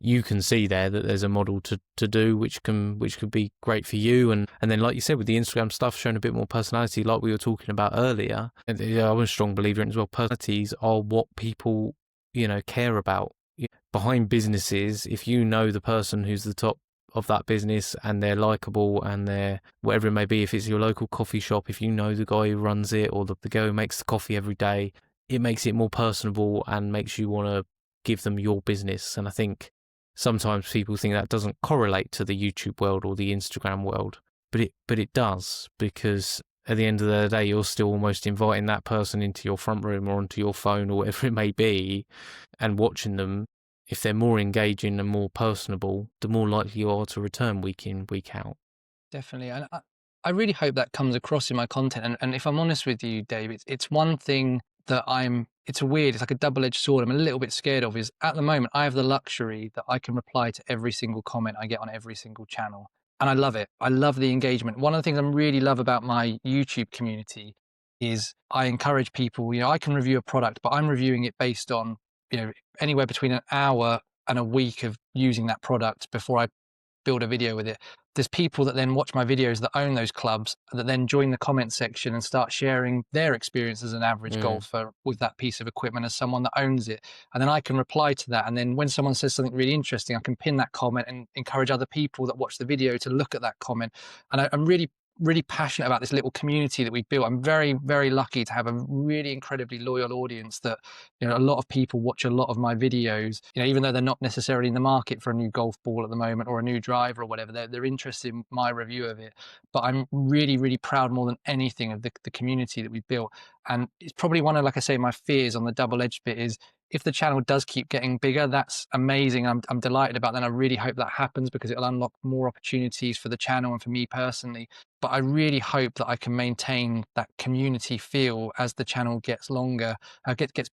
Speaker 2: you can see there that there's a model to do which could be great for you, and then like you said with the Instagram stuff, showing a bit more personality like we were talking about earlier. And I'm a strong believer in as well, personalities are what people care about. Behind businesses, if you know the person who's the top of that business and they're likable and they're whatever it may be, if it's your local coffee shop, if you know the guy who runs it or the girl who makes the coffee every day, it makes it more personable and makes you want to give them your business. And I think sometimes people think that doesn't correlate to the YouTube world or the Instagram world, but it does, because at the end of the day, you're still almost inviting that person into your front room or onto your phone or whatever it may be, and watching them. If they're more engaging and more personable, the more likely you are to return week in, week out.
Speaker 1: Definitely. And I really hope that comes across in my content. And if I'm honest with you, Dave, it's one thing that it's like a double-edged sword I'm a little bit scared of, is at the moment I have the luxury that I can reply to every single comment I get on every single channel. And I love it. I love the engagement. One of the things I really love about my YouTube community is I encourage people, I can review a product, but I'm reviewing it based on, anywhere between an hour and a week of using that product before I build a video with it. There's people that then watch my videos that own those clubs that then join the comment section and start sharing their experience as an average golfer with that piece of equipment as someone that owns it. And then I can reply to that. And then when someone says something really interesting, I can pin that comment and encourage other people that watch the video to look at that comment. And I'm really passionate about this little community that we built. I'm very, very lucky to have a really incredibly loyal audience that, a lot of people watch a lot of my videos, even though they're not necessarily in the market for a new golf ball at the moment or a new driver or whatever, they're interested in my review of it. But I'm really, really proud more than anything of the community that we built. And it's probably one of, like I say, my fears on the double-edged bit is, if the channel does keep getting bigger, that's amazing. I'm delighted about that. And I really hope that happens because it'll unlock more opportunities for the channel and for me personally. But I really hope that I can maintain that community feel as the channel gets longer, gets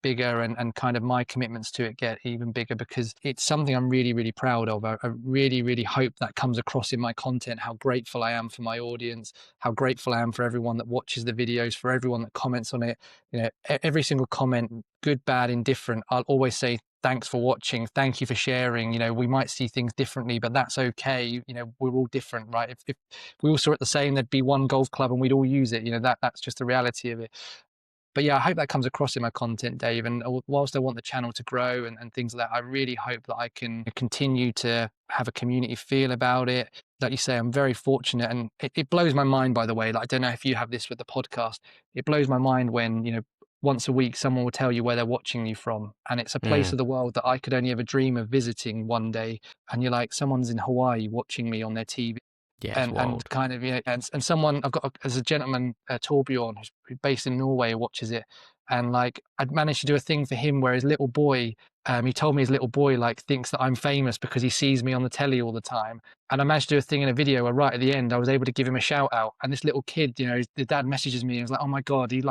Speaker 1: bigger, and kind of my commitments to it get even bigger, because it's something I'm really, really proud of. I really, really hope that comes across in my content, how grateful I am for my audience, how grateful I am for everyone that watches the videos, for everyone that comments on it. Every single comment, good, bad, indifferent, I'll always say thanks for watching, thank you for sharing. We might see things differently, but that's okay. We're all different, right? If we all saw it the same, there'd be one golf club and we'd all use it. That's just the reality of it. But yeah, I hope that comes across in my content, Dave. And whilst I want the channel to grow and things like that, I really hope that I can continue to have a community feel about it. Like you say, I'm very fortunate, and it blows my mind, by the way. Like, I don't know if you have this with the podcast. It blows my mind when, once a week someone will tell you where they're watching you from. And it's a place of the world that I could only ever dream of visiting one day. And you're like, someone's in Hawaii watching me on their TV.
Speaker 2: Yeah, it's
Speaker 1: And
Speaker 2: wild.
Speaker 1: kind of, and someone I've got as a gentleman, Torbjorn, who's based in Norway, watches it. And like, I'd managed to do a thing for him where his little boy, he told me his little boy like thinks that I'm famous because he sees me on the telly all the time. And I managed to do a thing in a video where right at the end I was able to give him a shout out. And this little kid, the dad messages me and was like, oh my God, he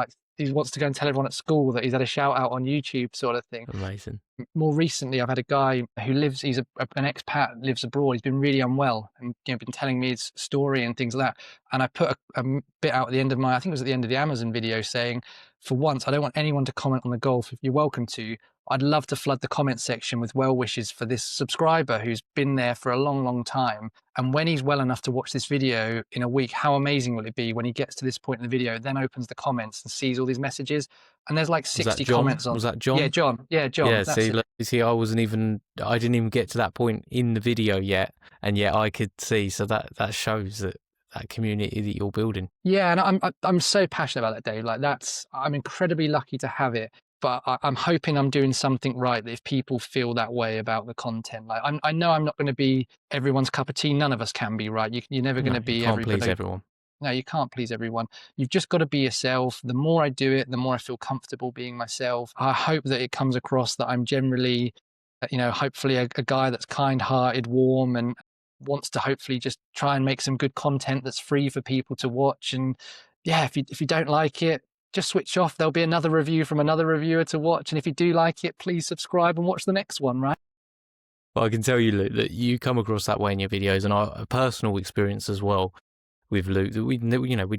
Speaker 1: wants to go and tell everyone at school that he's had a shout out on YouTube, sort of thing.
Speaker 2: Amazing.
Speaker 1: More recently, I've had a guy who he's an expat, lives abroad. He's been really unwell and been telling me his story and things like that. And I put a bit out at the end of I think it was at the end of the Amazon video, saying, for once, I don't want anyone to comment on the golf. If you're welcome to, I'd love to flood the comment section with well wishes for this subscriber who's been there for a long, long time. And when he's well enough to watch this video in a week, how amazing will it be when he gets to this point in the video, then opens the comments and sees all these messages? And there's like 60 comments on.
Speaker 2: Was that John?
Speaker 1: Yeah, John. Yeah, John.
Speaker 2: Yeah, see, I didn't even get to that point in the video yet, and yet I could see. So that shows that community that you're building.
Speaker 1: Yeah, and I'm so passionate about that, Dave. Like, I'm incredibly lucky to have it. But I'm hoping I'm doing something right, that if people feel that way about the content, like I know I'm not going to be everyone's cup of tea. None of us can be, right? You're never going to be
Speaker 2: you can't please everyone.
Speaker 1: No, you can't please everyone. You've just got to be yourself. The more I do it, the more I feel comfortable being myself. I hope that it comes across that I'm generally, hopefully a guy that's kind-hearted, warm, and wants to hopefully just try and make some good content that's free for people to watch. And yeah, if you don't like it, just switch off. There'll be another review from another reviewer to watch. And if you do like it, please subscribe and watch the next one, right?
Speaker 2: Well, I can tell you, Luke, that you come across that way in your videos, and a personal experience as well with Luke that we'd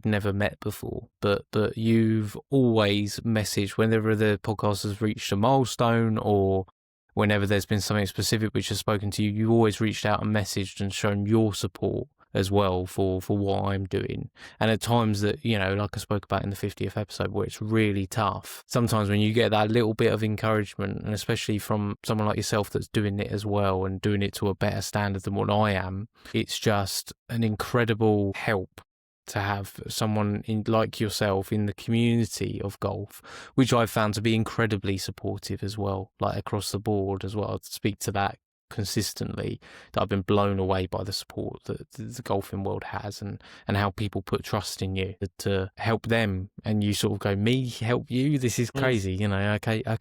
Speaker 2: never met before, but you've always messaged whenever the podcast has reached a milestone, or whenever there's been something specific which has spoken to you, you've always reached out and messaged and shown your support as well for what I'm doing. And at times that, like I spoke about in the 50th episode, where it's really tough, sometimes when you get that little bit of encouragement, and especially from someone like yourself that's doing it as well and doing it to a better standard than what I am, it's just an incredible help to have someone like yourself in the community of golf, which I've found to be incredibly supportive as well, like across the board as well. To speak to that consistently, that I've been blown away by the support that the golfing world has, and how people put trust in you to help them, and you sort of go, me help you? This is crazy. Okay,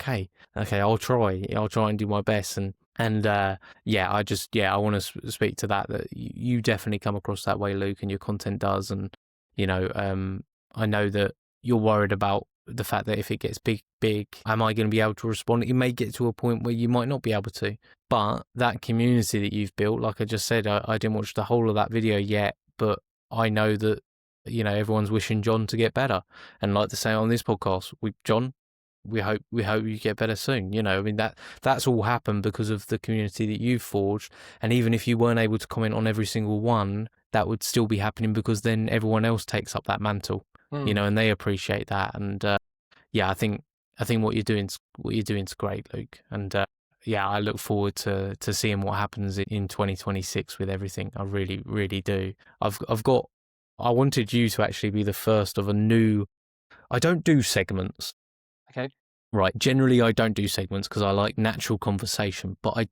Speaker 2: I'll try and do my best. And I want to speak to that you definitely come across that way, Luke, and your content does. And I know that you're worried about the fact that if it gets big, am I going to be able to respond? It may get to a point where you might not be able to, but that community that you've built, like I just said, I didn't watch the whole of that video yet, but I know that, everyone's wishing John to get better. And like to say on this podcast, John, we hope you get better soon. That's all happened because of the community that you've forged. And even if you weren't able to comment on every single one, that would still be happening, because then everyone else takes up that mantle. And they appreciate that. And I think what you're doing's great, Luke. And I look forward to seeing what happens in 2026 with everything. I really, really do. I wanted you to actually be the first of a new. I don't do segments.
Speaker 1: Okay.
Speaker 2: Right. Generally, I don't do segments because I like natural conversation. But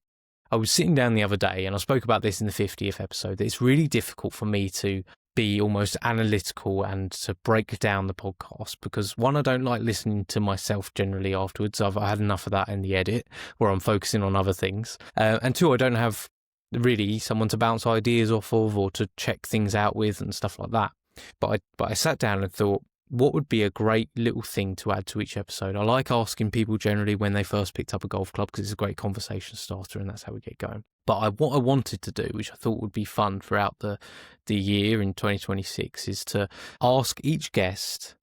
Speaker 2: I was sitting down the other day, and I spoke about this in the 50th episode, that it's really difficult for me to be almost analytical and to break down the podcast, because one, I don't like listening to myself generally afterwards. I've had enough of that in the edit where I'm focusing on other things. And two, I don't have really someone to bounce ideas off of or to check things out with and stuff like that. But I sat down and thought, what would be a great little thing to add to each episode? I like asking people generally when they first picked up a golf club, because it's a great conversation starter, and that's how we get going. But what I wanted to do, which I thought would be fun throughout the year in 2026, is to ask each guest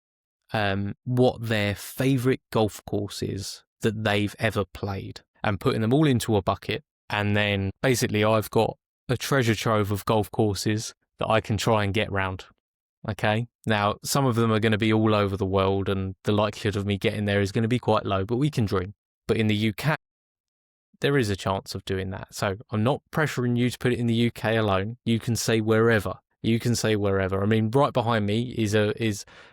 Speaker 2: what their favourite golf course is that they've ever played. and putting them all into a bucket. And then basically I've got a treasure trove of golf courses that I can try and get round. Okay. Now, some of them are going to be all over the world and the likelihood of me getting there is going to be quite low, but we can dream. But in the UK, there is a chance of doing that. So I'm not pressuring you to put it in the UK alone. You can say wherever. You can say wherever. I mean, right behind me is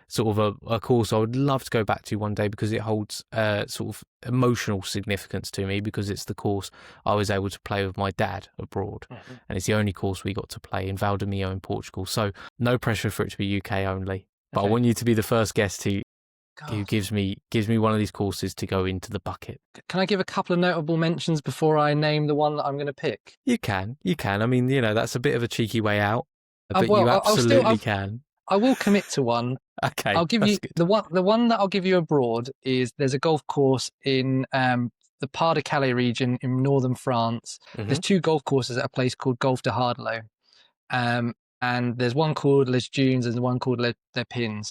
Speaker 2: sort of a course I would love to go back to one day because it holds sort of emotional significance to me because it's the course I was able to play with my dad abroad. Mm-hmm. And it's the only course we got to play in Valdemio in Portugal. So no pressure for it to be UK only. But I want you to be the first guest who gives me one of these courses to go into the bucket.
Speaker 1: Can I give a couple of notable mentions before I name the one that I'm going to pick?
Speaker 2: You can. I mean, that's a bit of a cheeky way out. But you absolutely can.
Speaker 1: I will commit to one.
Speaker 2: Okay.
Speaker 1: I'll give you the one that I'll give you abroad is there's a golf course in the Pas de Calais region in northern France. Mm-hmm. There's 2 golf courses at a place called Golf de Hardelot. And there's one called Les Dunes and one called Les Pins.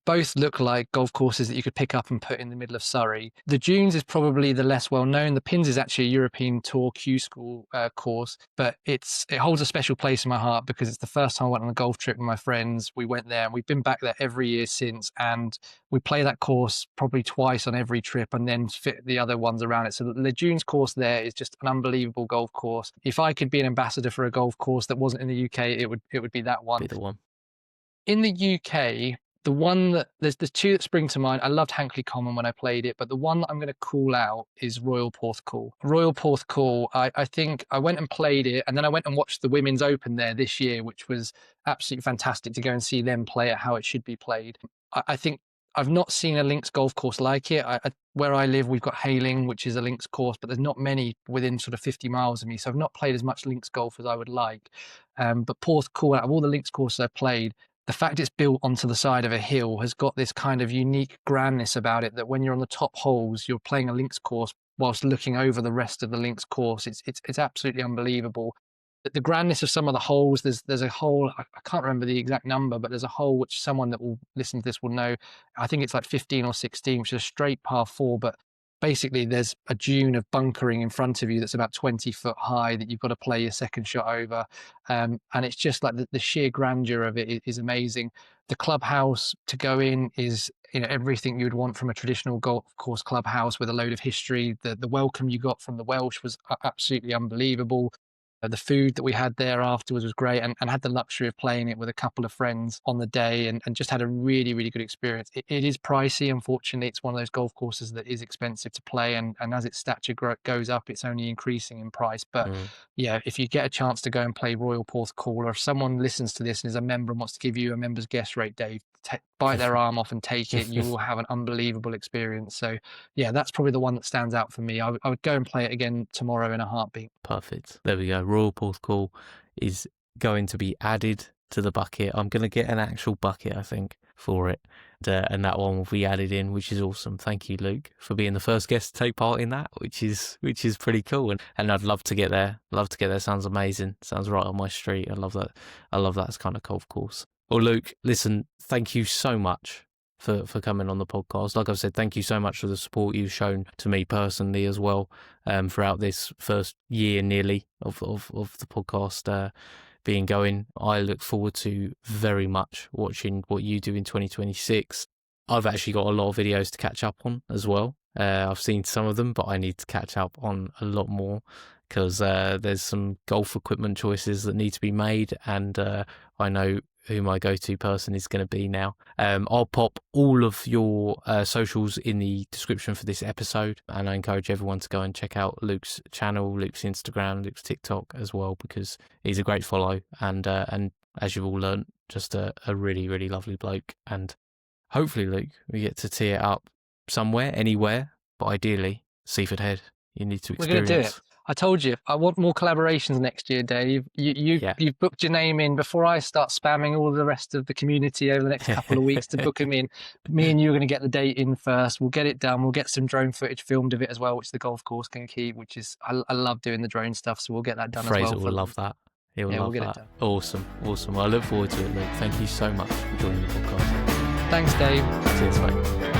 Speaker 1: Both look like golf courses that you could pick up and put in the middle of Surrey. The Dunes is probably the less well known. The Pins is actually a European Tour Q School course, but it holds a special place in my heart because it's the first time I went on a golf trip with my friends. We went there and we've been back there every year since, and we play that course probably twice on every trip and then fit the other ones around it. So the Dunes course there is just an unbelievable golf course. If I could be an ambassador for a golf course that wasn't in the UK, it would be that one.
Speaker 2: Be the one.
Speaker 1: In the UK, the one that there's 2 that spring to mind. I loved Hankley Common when I played it, but the one that I'm going to call out is Royal Porthcawl. Royal Porthcawl, I think I went and played it, and then I went and watched the Women's Open there this year, which was absolutely fantastic to go and see them play it how it should be played. I think I've not seen a links golf course like it. Where I live, we've got Hayling, which is a links course, but there's not many within sort of 50 miles of me, so I've not played as much links golf as I would like. But Porthcawl, out of all the links courses I've played, the fact it's built onto the side of a hill has got this kind of unique grandness about it that when you're on the top holes, you're playing a links course whilst looking over the rest of the links course. It's absolutely unbelievable. The grandness of some of the holes, there's a hole, I can't remember the exact number, but there's a hole which someone that will listen to this will know. I think it's like 15 or 16, which is a straight par 4, but basically there's a dune of bunkering in front of you that's about 20 foot high that you've got to play your second shot over. And it's just like the sheer grandeur of it is amazing. The clubhouse to go in is everything you'd want from a traditional golf course clubhouse with a load of history. The welcome you got from the Welsh was absolutely unbelievable. The food that we had there afterwards was great, and had the luxury of playing it with a couple of friends on the day and just had a really, really good experience. It is pricey, unfortunately. It's one of those golf courses that is expensive to play, and as its stature goes up, it's only increasing in price. But yeah, if you get a chance to go and play Royal Porthcawl, or if someone listens to this and is a member and wants to give you a member's guest rate, Dave, bite their arm off and take it. You will have an unbelievable experience. So yeah, that's probably the one that stands out for me. I would go and play it again tomorrow in a heartbeat.
Speaker 2: Perfect. There we go. Royal Porthcawl is going to be added to the bucket. I'm going to get an actual bucket, I think, for it. And that one will be added in, which is awesome. Thank you, Luke, for being the first guest to take part in that, which is pretty cool. And I'd love to get there. Sounds amazing. Sounds right on my street. I love that. I love that kind of golf course. Well, Luke, listen, thank you so much for coming on the podcast. Like I've said, thank you so much for the support you've shown to me personally as well throughout this first year nearly of the podcast being going. I look forward to very much watching what you do in 2026. I've actually got a lot of videos to catch up on as well. I've seen some of them, but I need to catch up on a lot more because there's some golf equipment choices that need to be made, and I know who my go-to person is going to be now. I'll pop all of your socials in the description for this episode, and I encourage everyone to go and check out Luke's channel, Luke's Instagram, Luke's TikTok as well, because he's a great follow, and as you've all learnt, just a really, really lovely bloke. And hopefully, Luke, we get to tee it up somewhere, anywhere, but ideally, Seaford Head. You need to experience.
Speaker 1: We're going to do it. I told you, I want more collaborations next year, Dave. You've booked your name in before I start spamming all the rest of the community over the next couple of weeks to book them in. Me and you are going to get the date in first. We'll get it done. We'll get some drone footage filmed of it as well, which the golf course can keep, which is, I love doing the drone stuff, so we'll get that done as well.
Speaker 2: Fraser will love that. He'll love that. Awesome. Well, I look forward to it, Luke. Thank you so much for joining the podcast.
Speaker 1: Thanks, Dave.
Speaker 2: Cheers, mate.